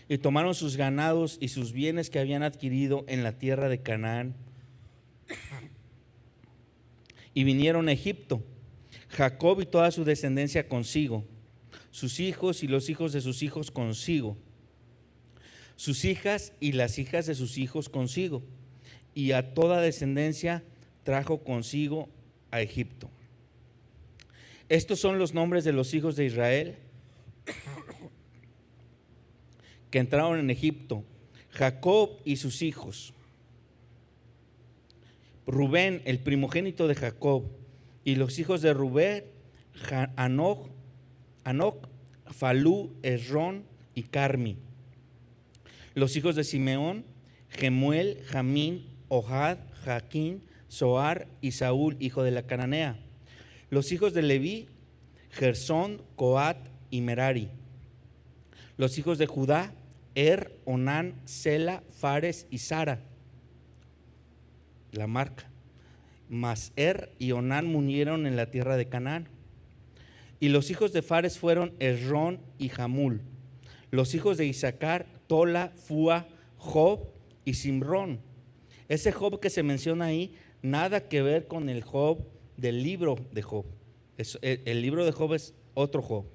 y tomaron sus ganados y sus bienes que habían adquirido en la tierra de Canaán y vinieron a Egipto, Jacob y toda su descendencia consigo, sus hijos y los hijos de sus hijos consigo, sus hijas y las hijas de sus hijos consigo, y a toda descendencia trajo consigo a Egipto. Estos son los nombres de los hijos de Israel que entraron en Egipto: Jacob y sus hijos, Rubén, el primogénito de Jacob, y los hijos de Rubén, Anoc, Falú, Esrón y Carmi. Los hijos de Simeón, Gemuel, Jamín, Ohad, Jaquín, Zoar y Saúl, hijo de la cananea. Los hijos de Leví, Gersón, Coat y Merari. Los hijos de Judá, Onán, Sela, Fares y Sara. La marca. Mas y Onán murieron en la tierra de Canaán. Y los hijos de Fares fueron Esrón y Jamul. Los hijos de Isaacar, Tola, Fua, Job y Simrón. Ese Job que se menciona ahí, nada que ver con el Job del libro de Job. El libro de Job es otro Job.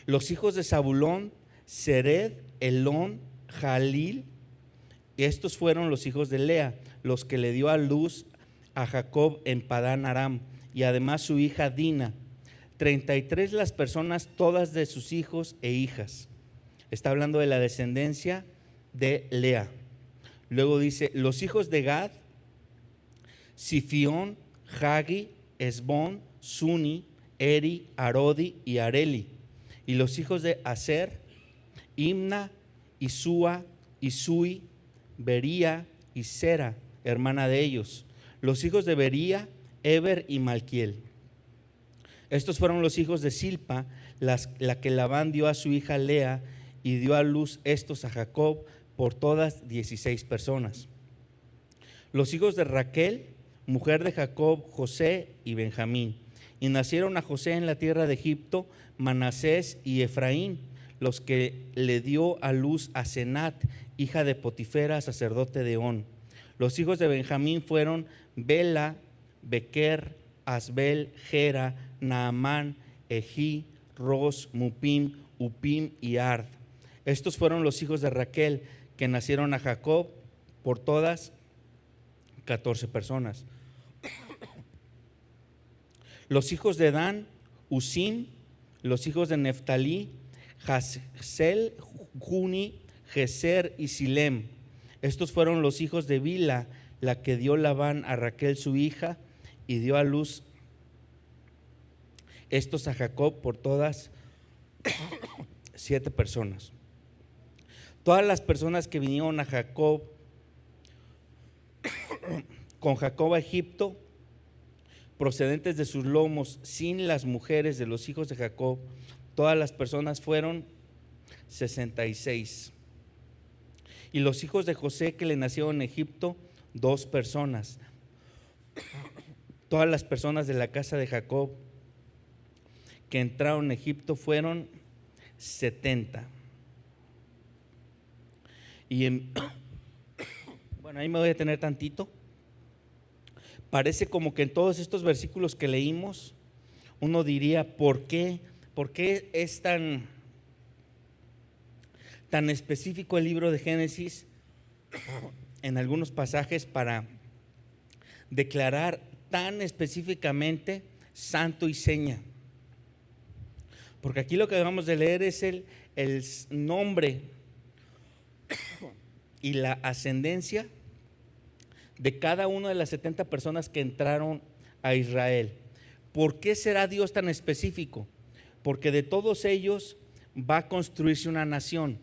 Los hijos de Zabulón, Sered, Elón, Jalil. Estos fueron los hijos de Lea, los que le dio a luz a Jacob en Padán Aram, y además su hija Dina. 33 las personas, todas de sus hijos e hijas. Está hablando de la descendencia de Lea. Luego dice, los hijos de Gad, Sifión, Hagi, Esbón, Suni, Eri, Arodi y Areli. Y los hijos de Aser, Imna, Isúa, Isui, Bería y Sera, hermana de ellos. Los hijos de Bería, Eber y Malquiel. Estos fueron los hijos de Silpa, la que Labán dio a su hija Lea, y dio a luz estos a Jacob, por todas 16 personas. Los hijos de Raquel, mujer de Jacob, José y Benjamín. Y nacieron a José en la tierra de Egipto Manasés y Efraín, los que le dio a luz a Senat, hija de Potifera, sacerdote de On. Los hijos de Benjamín fueron Bela, Bequer, Asbel, Gera, Naamán, Ejí, Ros, Mupim, Upim y Ard. Estos fueron los hijos de Raquel, que nacieron a Jacob, por todas 14 personas. Los hijos de Dan, Usim. Los hijos de Neftalí, Jasel, Juni, Geser y Silem. Estos fueron los hijos de Bila, la que dio Labán a Raquel su hija, y dio a luz estos a Jacob, por todas 7 personas. Todas las personas que vinieron a Jacob, con Jacob a Egipto, procedentes de sus lomos, sin las mujeres de los hijos de Jacob, todas las personas fueron 66. Y los hijos de José que le nacieron en Egipto, 2 personas. Todas las personas de la casa de Jacob que entraron en Egipto fueron 70. Bueno, ahí me voy a detener tantito. Parece como que en todos estos versículos que leímos, uno diría, ¿por qué es tan específico el libro de Génesis en algunos pasajes para declarar tan específicamente santo y seña? Porque aquí lo que acabamos de leer es el nombre y la ascendencia de cada una de las 70 personas que entraron a Israel. ¿Por qué será Dios tan específico? Porque de todos ellos va a construirse una nación,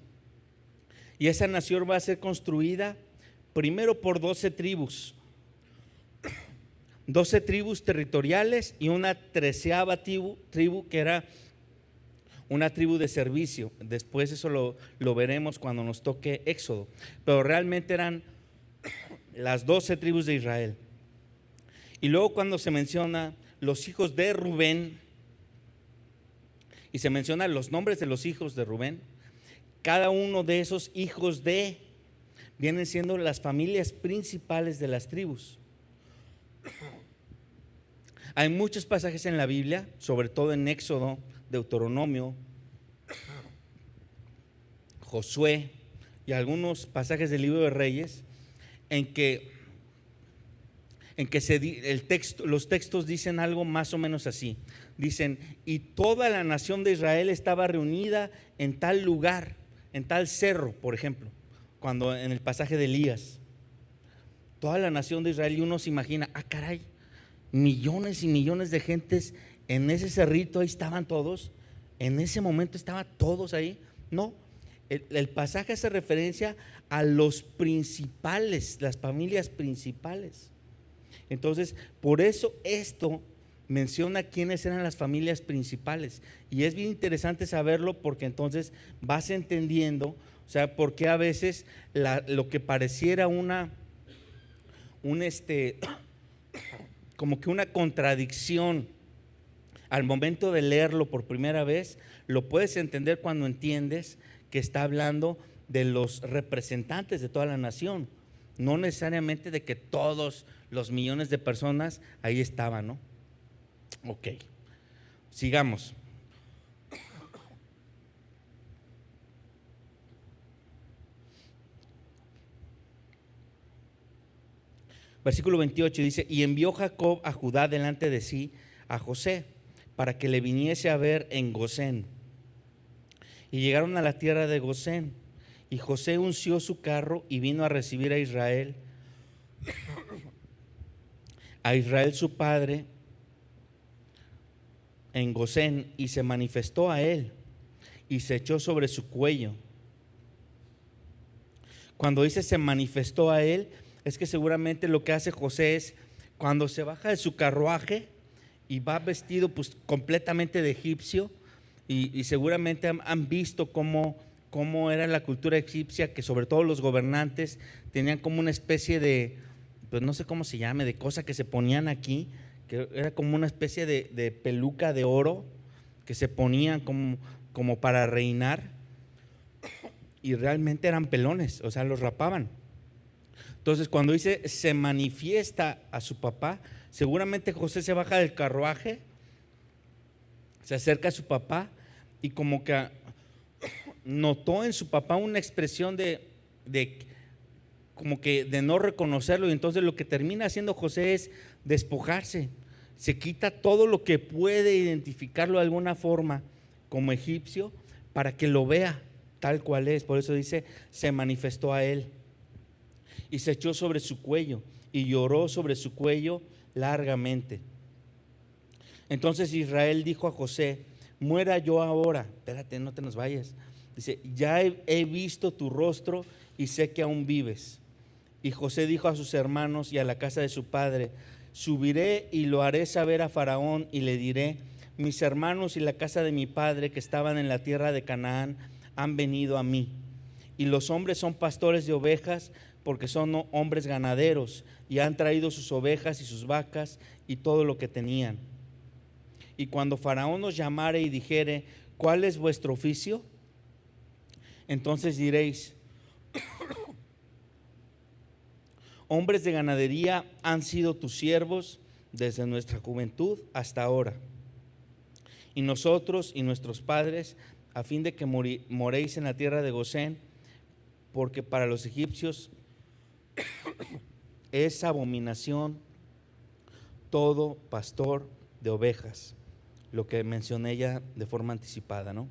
y esa nación va a ser construida primero por 12 tribus, 12 tribus territoriales y una 13ª tribu que era una tribu de servicio. Después eso lo veremos cuando nos toque Éxodo, pero realmente eran las 12 tribus de Israel. Y luego cuando se menciona los hijos de Rubén y se mencionan los nombres de los hijos de Rubén, cada uno de esos hijos de vienen siendo las familias principales de las tribus. Hay muchos pasajes en la Biblia, sobre todo en Éxodo, Deuteronomio, Josué y algunos pasajes del libro de Reyes, en que los textos dicen algo más o menos así. Dicen, y toda la nación de Israel estaba reunida en tal lugar, en tal cerro, por ejemplo, cuando en el pasaje de Elías, toda la nación de Israel, y uno se imagina, caray, millones y millones de gentes en ese cerrito, ahí estaban todos, en ese momento estaban todos ahí. No, el pasaje hace referencia a los principales, las familias principales. Entonces, por eso esto menciona quiénes eran las familias principales, y es bien interesante saberlo, porque entonces vas entendiendo, o sea, por qué a veces lo que pareciera como que una contradicción al momento de leerlo por primera vez, lo puedes entender cuando entiendes que está hablando de los representantes de toda la nación, no necesariamente de que todos los millones de personas ahí estaban, ¿no? Ok, sigamos. Versículo 28 dice, y envió Jacob a Judá delante de sí a José, para que le viniese a ver en Gosén. y llegaron a la tierra de Gosén. Y José unció su carro y vino a recibir a Israel su padre en Gosén, y se manifestó a él y se echó sobre su cuello. Cuando dice se manifestó a él, es que seguramente lo que hace José es, cuando se baja de su carruaje y va vestido pues completamente de egipcio, y seguramente han visto cómo era la cultura egipcia, que sobre todo los gobernantes tenían como una especie de, pues no sé cómo se llame, de cosa que se ponían aquí, que era como una especie de peluca de oro que se ponían como para reinar, y realmente eran pelones, o sea, los rapaban. Entonces, cuando dice se manifiesta a su papá, seguramente José se baja del carruaje, se acerca a su papá y como que notó en su papá una expresión de como que de no reconocerlo, y entonces lo que termina haciendo José es despojarse, se quita todo lo que puede identificarlo de alguna forma como egipcio para que lo vea tal cual es. Por eso dice se manifestó a él y se echó sobre su cuello y lloró sobre su cuello largamente. Entonces Israel dijo a José: muera yo ahora, espérate, no te nos vayas. Dice: ya he visto tu rostro y sé que aún vives. Y José dijo a sus hermanos y a la casa de su padre: subiré y lo haré saber a Faraón, y le diré: mis hermanos y la casa de mi padre que estaban en la tierra de Canaán han venido a mí, y los hombres son pastores de ovejas, porque son hombres ganaderos, y han traído sus ovejas y sus vacas y todo lo que tenían. Y cuando Faraón os llamare y dijere: ¿cuál es vuestro oficio? Entonces diréis: hombres de ganadería han sido tus siervos desde nuestra juventud hasta ahora, y nosotros y nuestros padres, a fin de que moréis en la tierra de Gosén, porque para los egipcios es abominación todo pastor de ovejas. Lo que mencioné ya de forma anticipada, ¿no?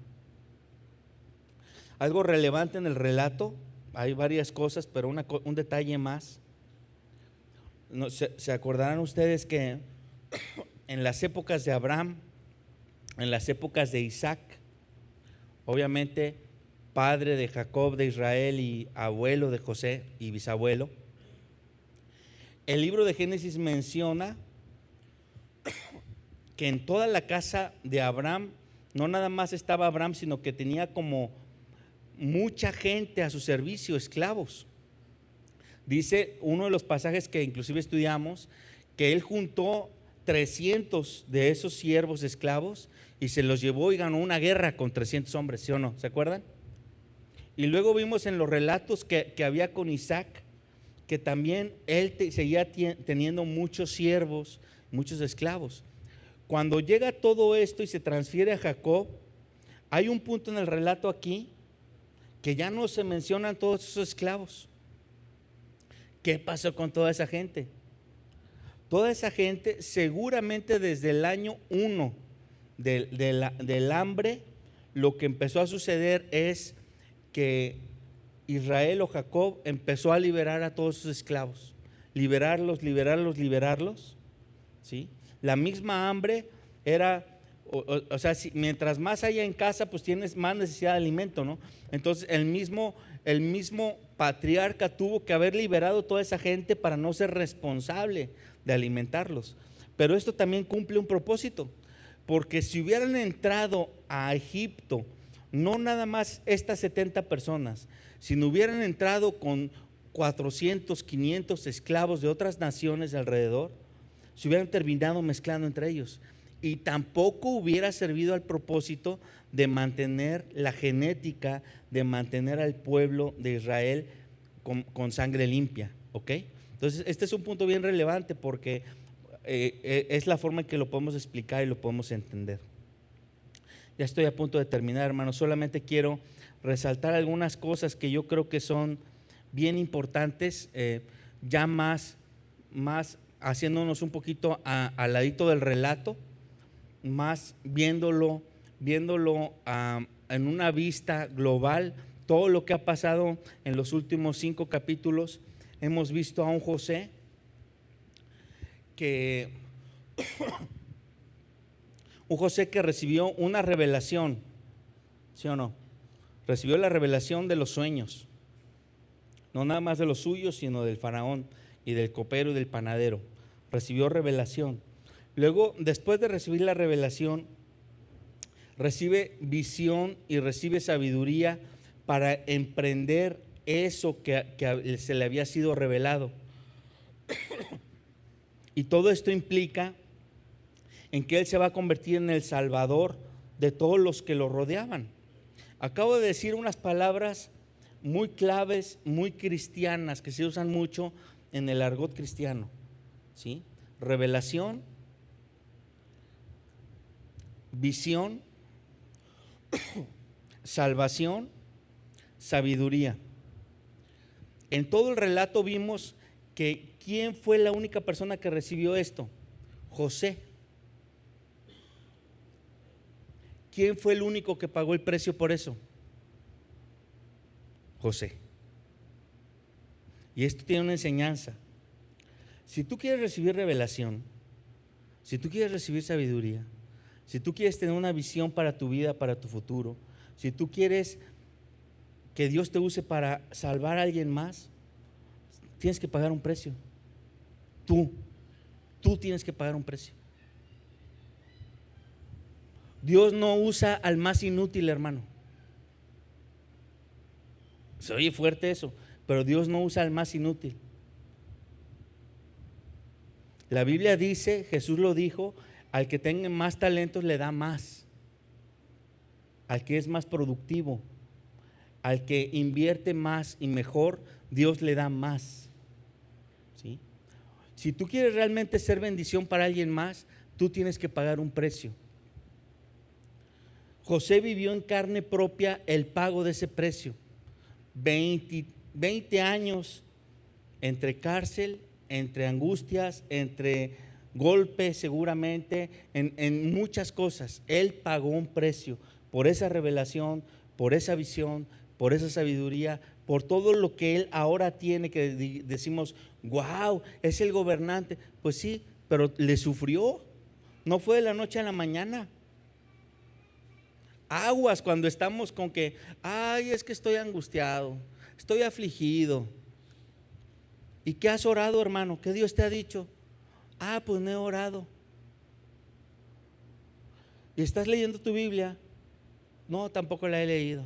Algo relevante en el relato, hay varias cosas, pero un detalle más. No, se acordarán ustedes que en las épocas de Abraham, en las épocas de Isaac, obviamente padre de Jacob, de Israel, y abuelo de José y bisabuelo, el libro de Génesis menciona que en toda la casa de Abraham no nada más estaba Abraham, sino que tenía como mucha gente a su servicio, esclavos. Dice uno de los pasajes que inclusive estudiamos, que él juntó 300 de esos siervos esclavos y se los llevó y ganó una guerra con 300 hombres, ¿sí o no? ¿Se acuerdan? Y luego vimos en los relatos que había con Isaac, que también él seguía teniendo muchos siervos, muchos esclavos. Cuando llega todo esto y se transfiere a Jacob, hay un punto en el relato aquí que ya no se mencionan todos esos esclavos. ¿Qué pasó con toda esa gente? Toda esa gente seguramente desde el año 1 del hambre, lo que empezó a suceder es que Israel o Jacob empezó a liberar a todos sus esclavos, liberarlos, ¿sí? La misma hambre era, o sea, mientras más haya en casa, pues tienes más necesidad de alimento, ¿no? Entonces el mismo patriarca tuvo que haber liberado toda esa gente para no ser responsable de alimentarlos. Pero esto también cumple un propósito, porque si hubieran entrado a Egipto, no nada más estas 70 personas, sino hubieran entrado con 400, 500 esclavos de otras naciones de alrededor, se hubieran terminado mezclando entre ellos, y tampoco hubiera servido al propósito de mantener la genética, de mantener al pueblo de Israel con sangre limpia, ¿ok? Entonces este es un punto bien relevante, porque es la forma en que lo podemos explicar y lo podemos entender. Ya estoy a punto de terminar, hermanos. Solamente quiero resaltar algunas cosas que yo creo que son bien importantes, ya más haciéndonos un poquito al ladito del relato, más viéndolo en una vista global todo lo que ha pasado en los últimos 5 capítulos. Hemos visto a un José que recibió una revelación, ¿sí o no? Recibió la revelación de los sueños, no nada más de los suyos, sino del faraón y del copero y del panadero. Recibió revelación. Luego, después de recibir la revelación, recibe visión y recibe sabiduría para emprender eso que se le había sido revelado. Y todo esto implica en que él se va a convertir en el salvador de todos los que lo rodeaban. Acabo de decir unas palabras muy claves, muy cristianas, que se usan mucho en el argot cristiano, ¿sí? Revelación, visión, salvación, sabiduría. En todo el relato vimos que ¿quién fue la única persona que recibió esto? José. ¿Quién fue el único que pagó el precio por eso? José. Y esto tiene una enseñanza. Si tú quieres recibir revelación, si tú quieres recibir sabiduría, si tú quieres tener una visión para tu vida, para tu futuro, si tú quieres que Dios te use para salvar a alguien más, tienes que pagar un precio. Tú tienes que pagar un precio. Dios no usa al más inútil, hermano. Se oye fuerte eso, pero Dios no usa al más inútil. La Biblia dice, Jesús lo dijo, al que tenga más talentos le da más, al que es más productivo, al que invierte más y mejor, Dios le da más, ¿sí? Si tú quieres realmente ser bendición para alguien más, tú tienes que pagar un precio. José vivió en carne propia el pago de ese precio. 20 años entre cárcel, entre angustias, entre golpes seguramente, en muchas cosas. Él pagó un precio por esa revelación, por esa visión, por esa sabiduría, por todo lo que él ahora tiene, que decimos, wow, es el gobernante. Pues sí, pero le sufrió, no fue de la noche a la mañana. Aguas cuando estamos con que, ay, es que estoy angustiado, estoy afligido. ¿Y qué has orado, hermano? ¿Qué Dios te ha dicho? Ah, pues no he orado. ¿Y estás leyendo tu Biblia? No, tampoco la he leído.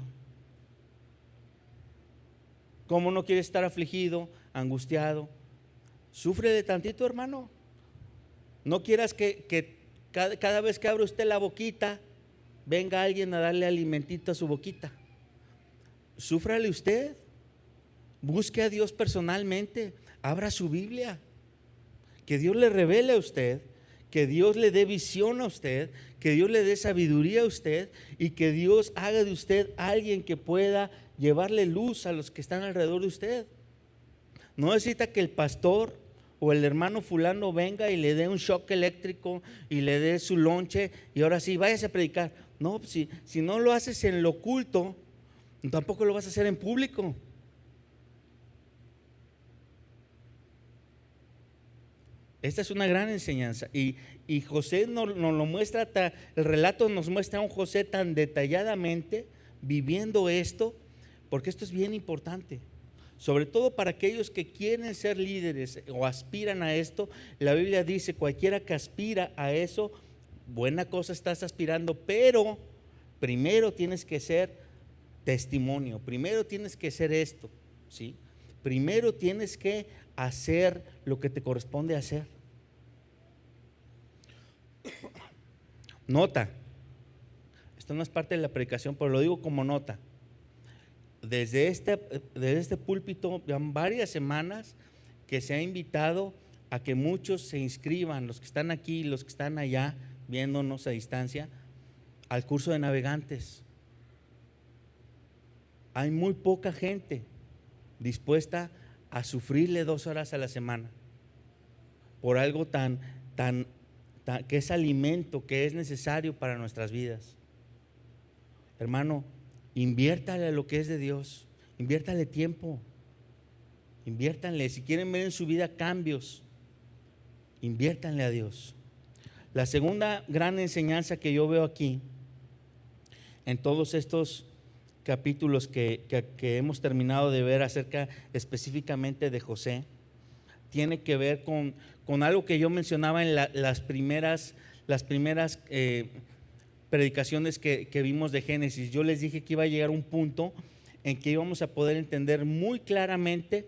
¿Cómo no quieres estar afligido, angustiado? Sufre de tantito, hermano. No quieras que cada vez que abre usted la boquita, venga alguien a darle alimentito a su boquita. Súfrale usted. Busque a Dios personalmente. Abra su Biblia. Que Dios le revele a usted, que Dios le dé visión a usted, que Dios le dé sabiduría a usted y que Dios haga de usted alguien que pueda llevarle luz a los que están alrededor de usted. No necesita que el pastor o el hermano fulano venga y le dé un shock eléctrico y le dé su lonche y ahora sí, váyase a predicar. No, si no lo haces en lo oculto, tampoco lo vas a hacer en público. Esta es una gran enseñanza y José nos lo muestra, el relato nos muestra a un José tan detalladamente viviendo esto, porque esto es bien importante, sobre todo para aquellos que quieren ser líderes o aspiran a esto. La Biblia dice, cualquiera que aspira a eso, buena cosa estás aspirando, pero primero tienes que ser testimonio, primero tienes que ser esto, ¿sí? Primero tienes que hacer lo que te corresponde hacer. Nota, esto no es parte de la predicación, pero lo digo como nota. Desde este púlpito van varias semanas que se ha invitado a que muchos se inscriban, los que están aquí, los que están allá viéndonos a distancia, al curso de navegantes. Hay muy poca gente dispuesta a sufrirle 2 horas a la semana por algo tan que es alimento, que es necesario para nuestras vidas. hermano, inviértale a lo que es de Dios, inviértale tiempo, inviértanle. Si quieren ver en su vida cambios, inviértanle a Dios. La segunda gran enseñanza que yo veo aquí, en todos estos capítulos que hemos terminado de ver acerca específicamente de José, tiene que ver con algo que yo mencionaba en las primeras predicaciones que vimos de Génesis. Yo les dije que iba a llegar un punto en que íbamos a poder entender muy claramente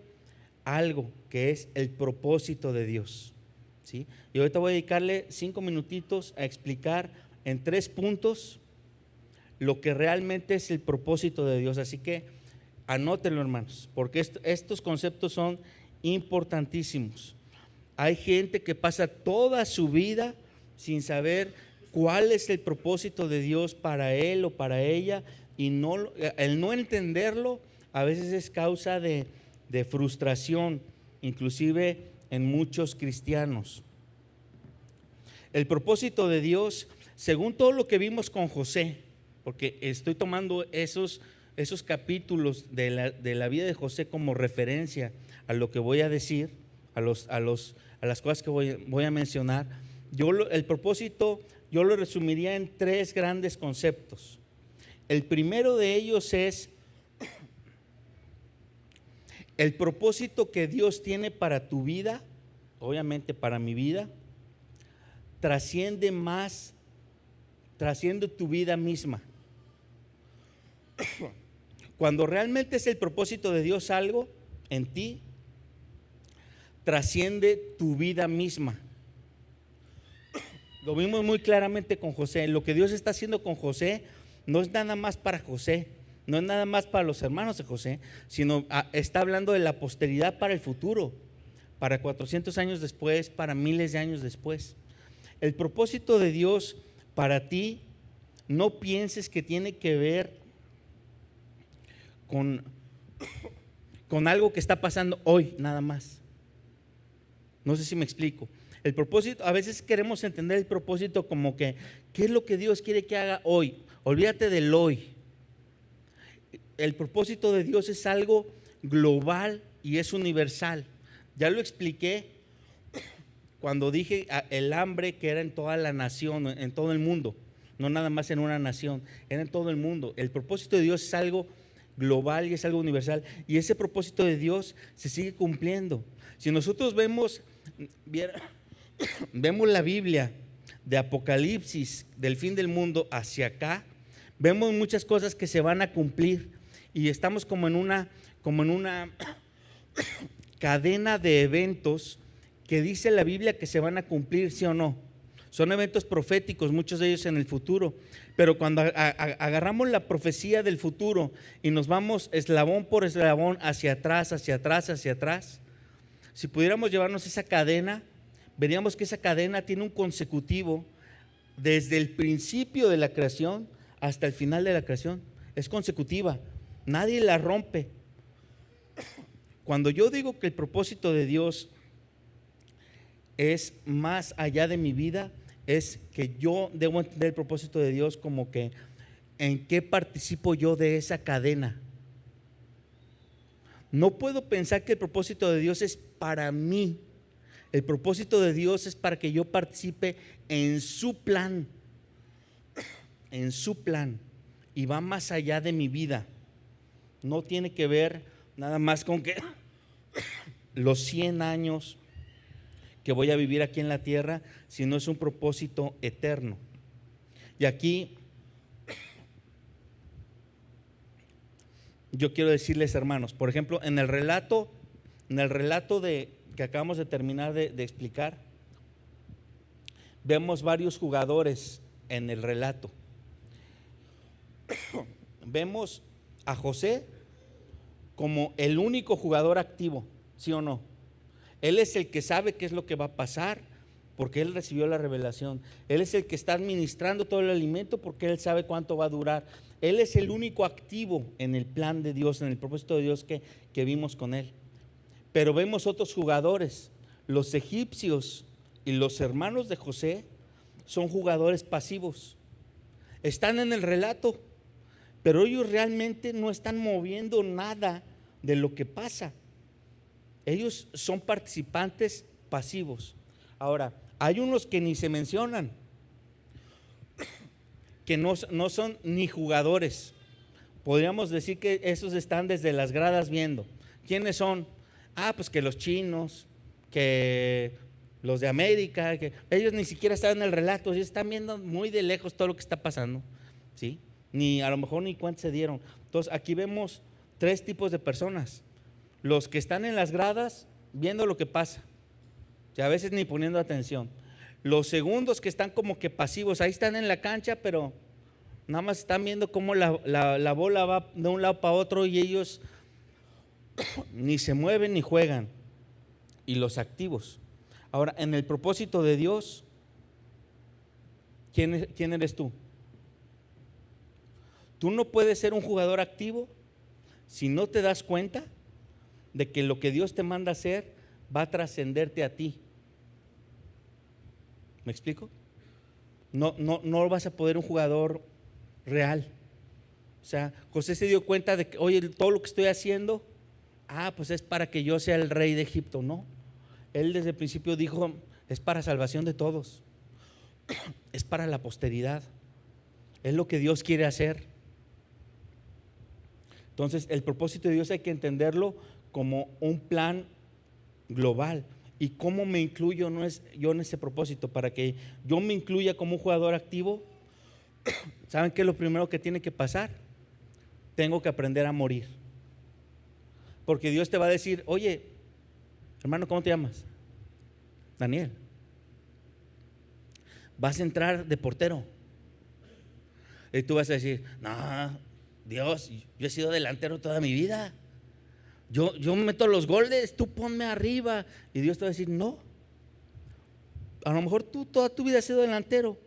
algo que es el propósito de Dios, ¿sí? Y ahorita voy a dedicarle 5 minutitos a explicar en 3 puntos lo que realmente es el propósito de Dios. Así que anótenlo, hermanos, porque estos conceptos son importantísimos. Hay gente que pasa toda su vida sin saber cuál es el propósito de Dios para él o para ella, y el no entenderlo a veces es causa de frustración, inclusive en muchos cristianos. El propósito de Dios, según todo lo que vimos con José, porque estoy tomando esos capítulos de la vida de José como referencia a lo que voy a decir, a las cosas que voy a mencionar. El propósito yo lo resumiría en 3 grandes conceptos. El primero de ellos es el propósito que Dios tiene para tu vida, obviamente para mi vida, trasciende tu vida misma. Cuando realmente es el propósito de Dios algo en ti, trasciende tu vida misma. Lo vimos muy claramente con José. Lo que Dios está haciendo con José no es nada más para José, no es nada más para los hermanos de José, sino está hablando de la posteridad para el futuro, para 400 años después, para miles de años después. El propósito de Dios para ti, no pienses que tiene que ver con algo que está pasando hoy nada más. No sé si me explico. El propósito, a veces queremos entender el propósito como que, ¿qué es lo que Dios quiere que haga hoy? Olvídate del hoy. El propósito de Dios es algo global y es universal. Ya lo expliqué cuando dije el hambre que era en toda la nación, en todo el mundo, no nada más en una nación, era en todo el mundo. El propósito de Dios es algo global y es algo universal, y ese propósito de Dios se sigue cumpliendo. Si nosotros vemos la Biblia de Apocalipsis, del fin del mundo hacia acá, vemos muchas cosas que se van a cumplir, y estamos como en una cadena de eventos que dice la Biblia que se van a cumplir, ¿sí o no? Son eventos proféticos, muchos de ellos en el futuro, pero cuando agarramos la profecía del futuro y nos vamos eslabón por eslabón hacia atrás, hacia atrás, hacia atrás, si pudiéramos llevarnos esa cadena, veríamos que esa cadena tiene un consecutivo desde el principio de la creación hasta el final de la creación. Es consecutiva, nadie la rompe. Cuando yo digo que el propósito de Dios es más allá de mi vida, es que yo debo entender el propósito de Dios como que en qué participo yo de esa cadena. No puedo pensar que el propósito de Dios es para mí. El propósito de Dios es para que yo participe en su plan, y va más allá de mi vida. No tiene que ver nada más con que los 100 años que voy a vivir aquí en la tierra, sino es un propósito eterno. Y aquí yo quiero decirles, hermanos, por ejemplo, en el relato que acabamos de terminar de explicar, vemos varios jugadores en el relato. Vemos a José como el único jugador activo, ¿sí o no? Él es el que sabe qué es lo que va a pasar, porque él recibió la revelación. Él es el que está administrando todo el alimento, porque él sabe cuánto va a durar. Él es el único activo en el plan de Dios, en el propósito de Dios que vimos con él. Pero vemos otros jugadores. Los egipcios y los hermanos de José son jugadores pasivos. Están en el relato, pero ellos realmente no están moviendo nada de lo que pasa. Ellos son participantes pasivos. Ahora, hay unos que ni se mencionan, que no son ni jugadores. Podríamos decir que esos están desde las gradas viendo. ¿Quiénes son? Pues que los chinos, que los de América, que ellos ni siquiera están en el relato, ellos están viendo muy de lejos todo lo que está pasando, ¿sí? Ni a lo mejor ni cuenta se dieron. Entonces aquí vemos tres tipos de personas: los que están en las gradas viendo lo que pasa, y a veces ni poniendo atención; los segundos, que están como que pasivos, ahí están en la cancha, pero nada más están viendo cómo la bola va de un lado para otro y ellos ni se mueven ni juegan; y los activos. Ahora, en el propósito de Dios, ¿quién eres tú? Tú no puedes ser un jugador activo si no te das cuenta de que lo que Dios te manda hacer va a trascenderte a ti. ¿Me explico? No vas a poder un jugador real. O sea, José se dio cuenta de que, oye, todo lo que estoy haciendo, pues es para que yo sea el rey de Egipto. No, él desde el principio dijo, es para salvación de todos, es para la posteridad, es lo que Dios quiere hacer. Entonces, el propósito de Dios hay que entenderlo como un plan global. ¿Y cómo me incluyo yo en ese propósito? Para que yo me incluya como un jugador activo, ¿saben qué es lo primero que tiene que pasar? Tengo que aprender a morir. Porque Dios te va a decir, oye, hermano, ¿cómo te llamas? Daniel. Vas a entrar de portero. Y tú vas a decir, no, Dios, yo he sido delantero toda mi vida. Yo meto los goles, tú ponme arriba. Y Dios te va a decir, no. A lo mejor tú toda tu vida has sido delantero,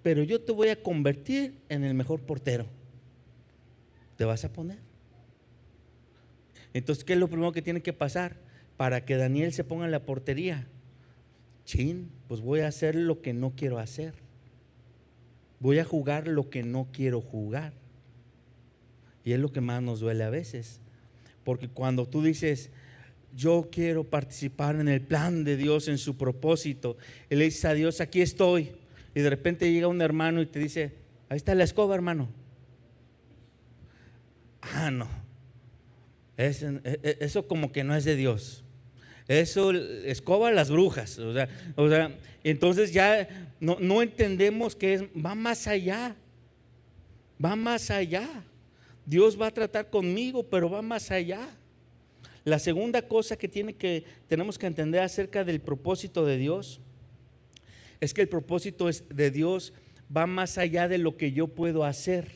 pero yo te voy a convertir en el mejor portero. ¿Te vas a poner? Entonces, ¿qué es lo primero que tiene que pasar para que Daniel se ponga en la portería? Pues voy a hacer lo que no quiero hacer. Voy a jugar lo que no quiero jugar. Y es lo que más nos duele a veces. Porque cuando tú dices, yo quiero participar en el plan de Dios, en su propósito, y le dices a Dios, aquí estoy, y de repente llega un hermano y te dice, ahí está la escoba, hermano. No, eso como que no es de Dios. Eso escoba a las brujas. O sea, entonces ya no entendemos que va más allá. Va más allá. Dios va a tratar conmigo, pero va más allá. La segunda cosa que tenemos que entender acerca del propósito de Dios es que el propósito de Dios va más allá de lo que yo puedo hacer.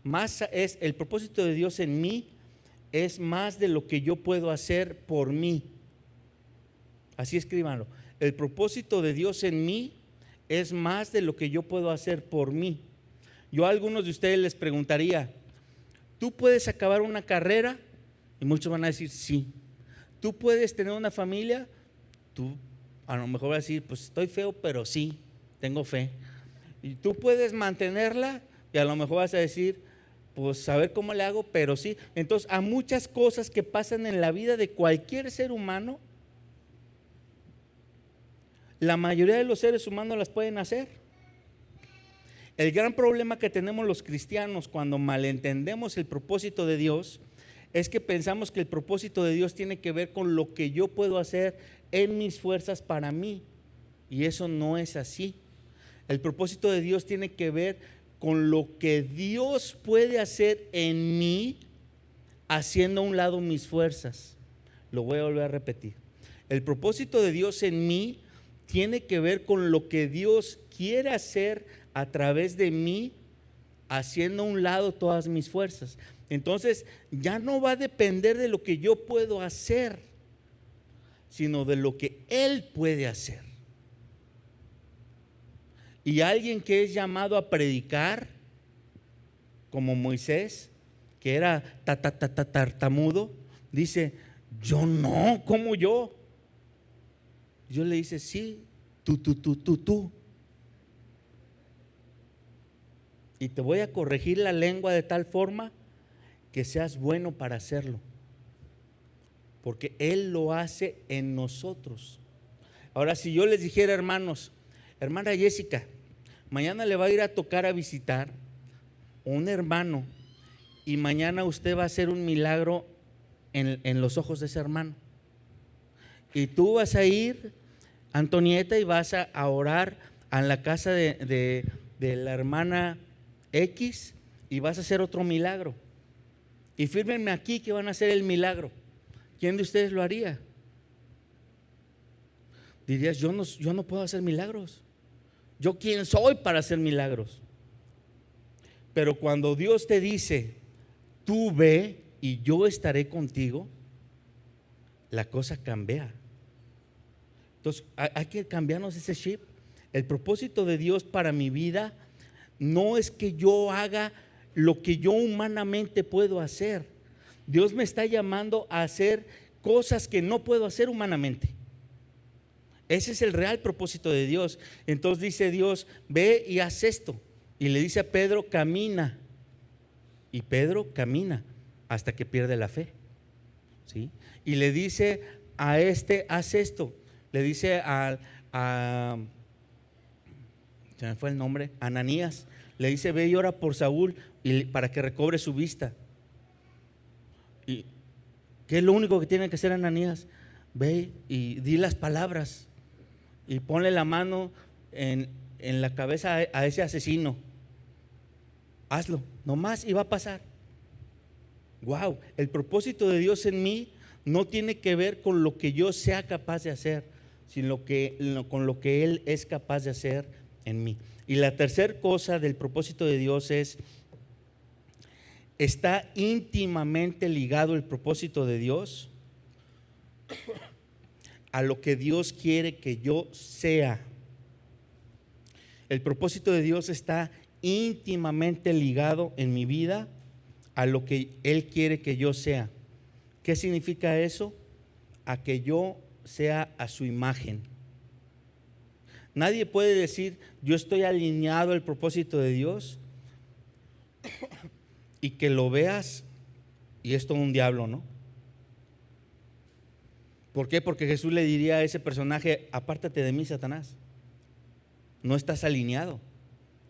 El propósito de Dios en mí es más de lo que yo puedo hacer por mí. Así escríbanlo. El propósito de Dios en mí es más de lo que yo puedo hacer por mí. Yo a algunos de ustedes les preguntaría, ¿tú puedes acabar una carrera? Y muchos van a decir sí. ¿Tú puedes tener una familia? Tú a lo mejor vas a decir, pues estoy feo, pero sí, tengo fe. ¿Y tú puedes mantenerla? Y a lo mejor vas a decir, pues a ver cómo le hago, pero sí. Entonces, a muchas cosas que pasan en la vida de cualquier ser humano, la mayoría de los seres humanos las pueden hacer. El gran problema que tenemos los cristianos cuando malentendemos el propósito de Dios es que pensamos que el propósito de Dios tiene que ver con lo que yo puedo hacer en mis fuerzas para mí, y eso no es así. El propósito de Dios tiene que ver con lo que Dios puede hacer en mí, haciendo a un lado mis fuerzas. Lo voy a volver a repetir. El propósito de Dios en mí tiene que ver con lo que Dios quiere hacer a través de mí, haciendo a un lado todas mis fuerzas. Entonces ya no va a depender de lo que yo puedo hacer, sino de lo que Él puede hacer. Y alguien que es llamado a predicar, como Moisés, que era tartamudo, dice, yo no, ¿cómo yo? Yo le dice, sí, tú. y te voy a corregir la lengua de tal forma que seas bueno para hacerlo, porque Él lo hace en nosotros. Ahora, si yo les dijera, hermanos, hermana Jessica, mañana le va a ir a tocar a visitar un hermano y mañana usted va a hacer un milagro en los ojos de ese hermano, y tú vas a ir, Antonieta, y vas a orar en la casa de la hermana X y vas a hacer otro milagro, y fírmenme aquí que van a hacer el milagro. ¿Quién de ustedes lo haría? Dirías, yo no puedo hacer milagros. ¿Yo quién soy para hacer milagros? Pero cuando Dios te dice, tú ve y yo estaré contigo, la cosa cambia. Entonces hay que cambiarnos ese chip. El propósito de Dios para mi vida no es que yo haga lo que yo humanamente puedo hacer. Dios me está llamando a hacer cosas que no puedo hacer humanamente. Ese es el real propósito de Dios. Entonces dice Dios, ve y haz esto. Y le dice a Pedro, camina. Y Pedro camina hasta que pierde la fe, ¿sí? Y le dice a haz esto. Le dice se me fue el nombre, Ananías. Le dice, ve y ora por Saúl para que recobre su vista. ¿Y qué es lo único que tiene que hacer Ananías? Ve y di las palabras y ponle la mano en la cabeza a ese asesino. Hazlo, nomás, y va a pasar. Wow, el propósito de Dios en mí no tiene que ver con lo que yo sea capaz de hacer, sino con lo que Él es capaz de hacer en mí. Y la tercera cosa del propósito de Dios está íntimamente ligado el propósito de Dios a lo que Dios quiere que yo sea. El propósito de Dios está íntimamente ligado en mi vida a lo que Él quiere que yo sea. ¿Qué significa eso? A que yo sea a su imagen. Nadie puede decir, yo estoy alineado al propósito de Dios, y que lo veas y es todo un diablo, ¿no? ¿Por qué? Porque Jesús le diría a ese personaje, apártate de mí, Satanás. No estás alineado,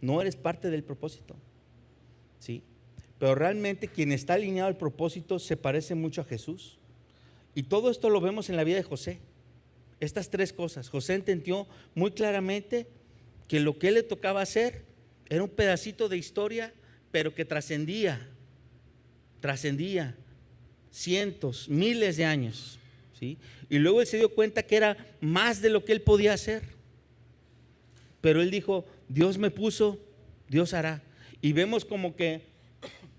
no eres parte del propósito, ¿sí? Pero realmente quien está alineado al propósito se parece mucho a Jesús. Y todo esto lo vemos en la vida de José. Estas tres cosas. José entendió muy claramente que lo que él le tocaba hacer era un pedacito de historia, pero que trascendía cientos, miles de años, ¿sí? Y luego él se dio cuenta que era más de lo que él podía hacer. Pero él dijo, Dios me puso, Dios hará. Y vemos como que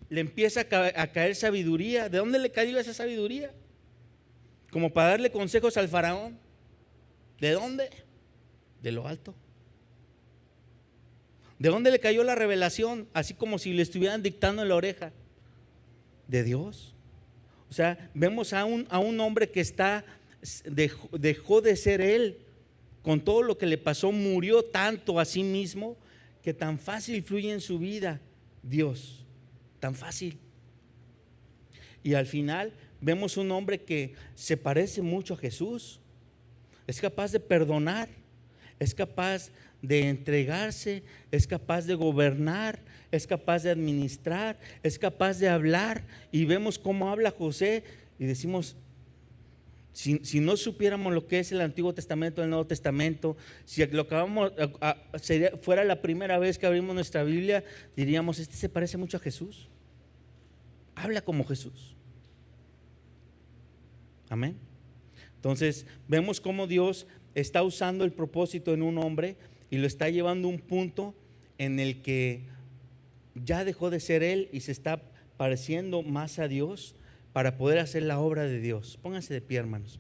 le empieza a caer sabiduría. ¿De dónde le cayó esa sabiduría? Como para darle consejos al faraón. ¿De dónde? De lo alto. ¿De dónde le cayó la revelación? Así como si le estuvieran dictando en la oreja. De Dios. O sea, vemos a un hombre que dejó de ser él. Con todo lo que le pasó, murió tanto a sí mismo, que tan fácil fluye en su vida Dios. Tan fácil. Y al final vemos un hombre que se parece mucho a Jesús. Es capaz de perdonar, es capaz de entregarse, es capaz de gobernar, es capaz de administrar, es capaz de hablar. Y vemos cómo habla José y decimos, si no supiéramos lo que es el Antiguo Testamento y el Nuevo Testamento, si lo acabamos fuera la primera vez que abrimos nuestra Biblia, diríamos, este se parece mucho a Jesús. Habla como Jesús. Amén. Entonces vemos cómo Dios está usando el propósito en un hombre y lo está llevando a un punto en el que ya dejó de ser él y se está pareciendo más a Dios para poder hacer la obra de Dios. Pónganse de pie, hermanos.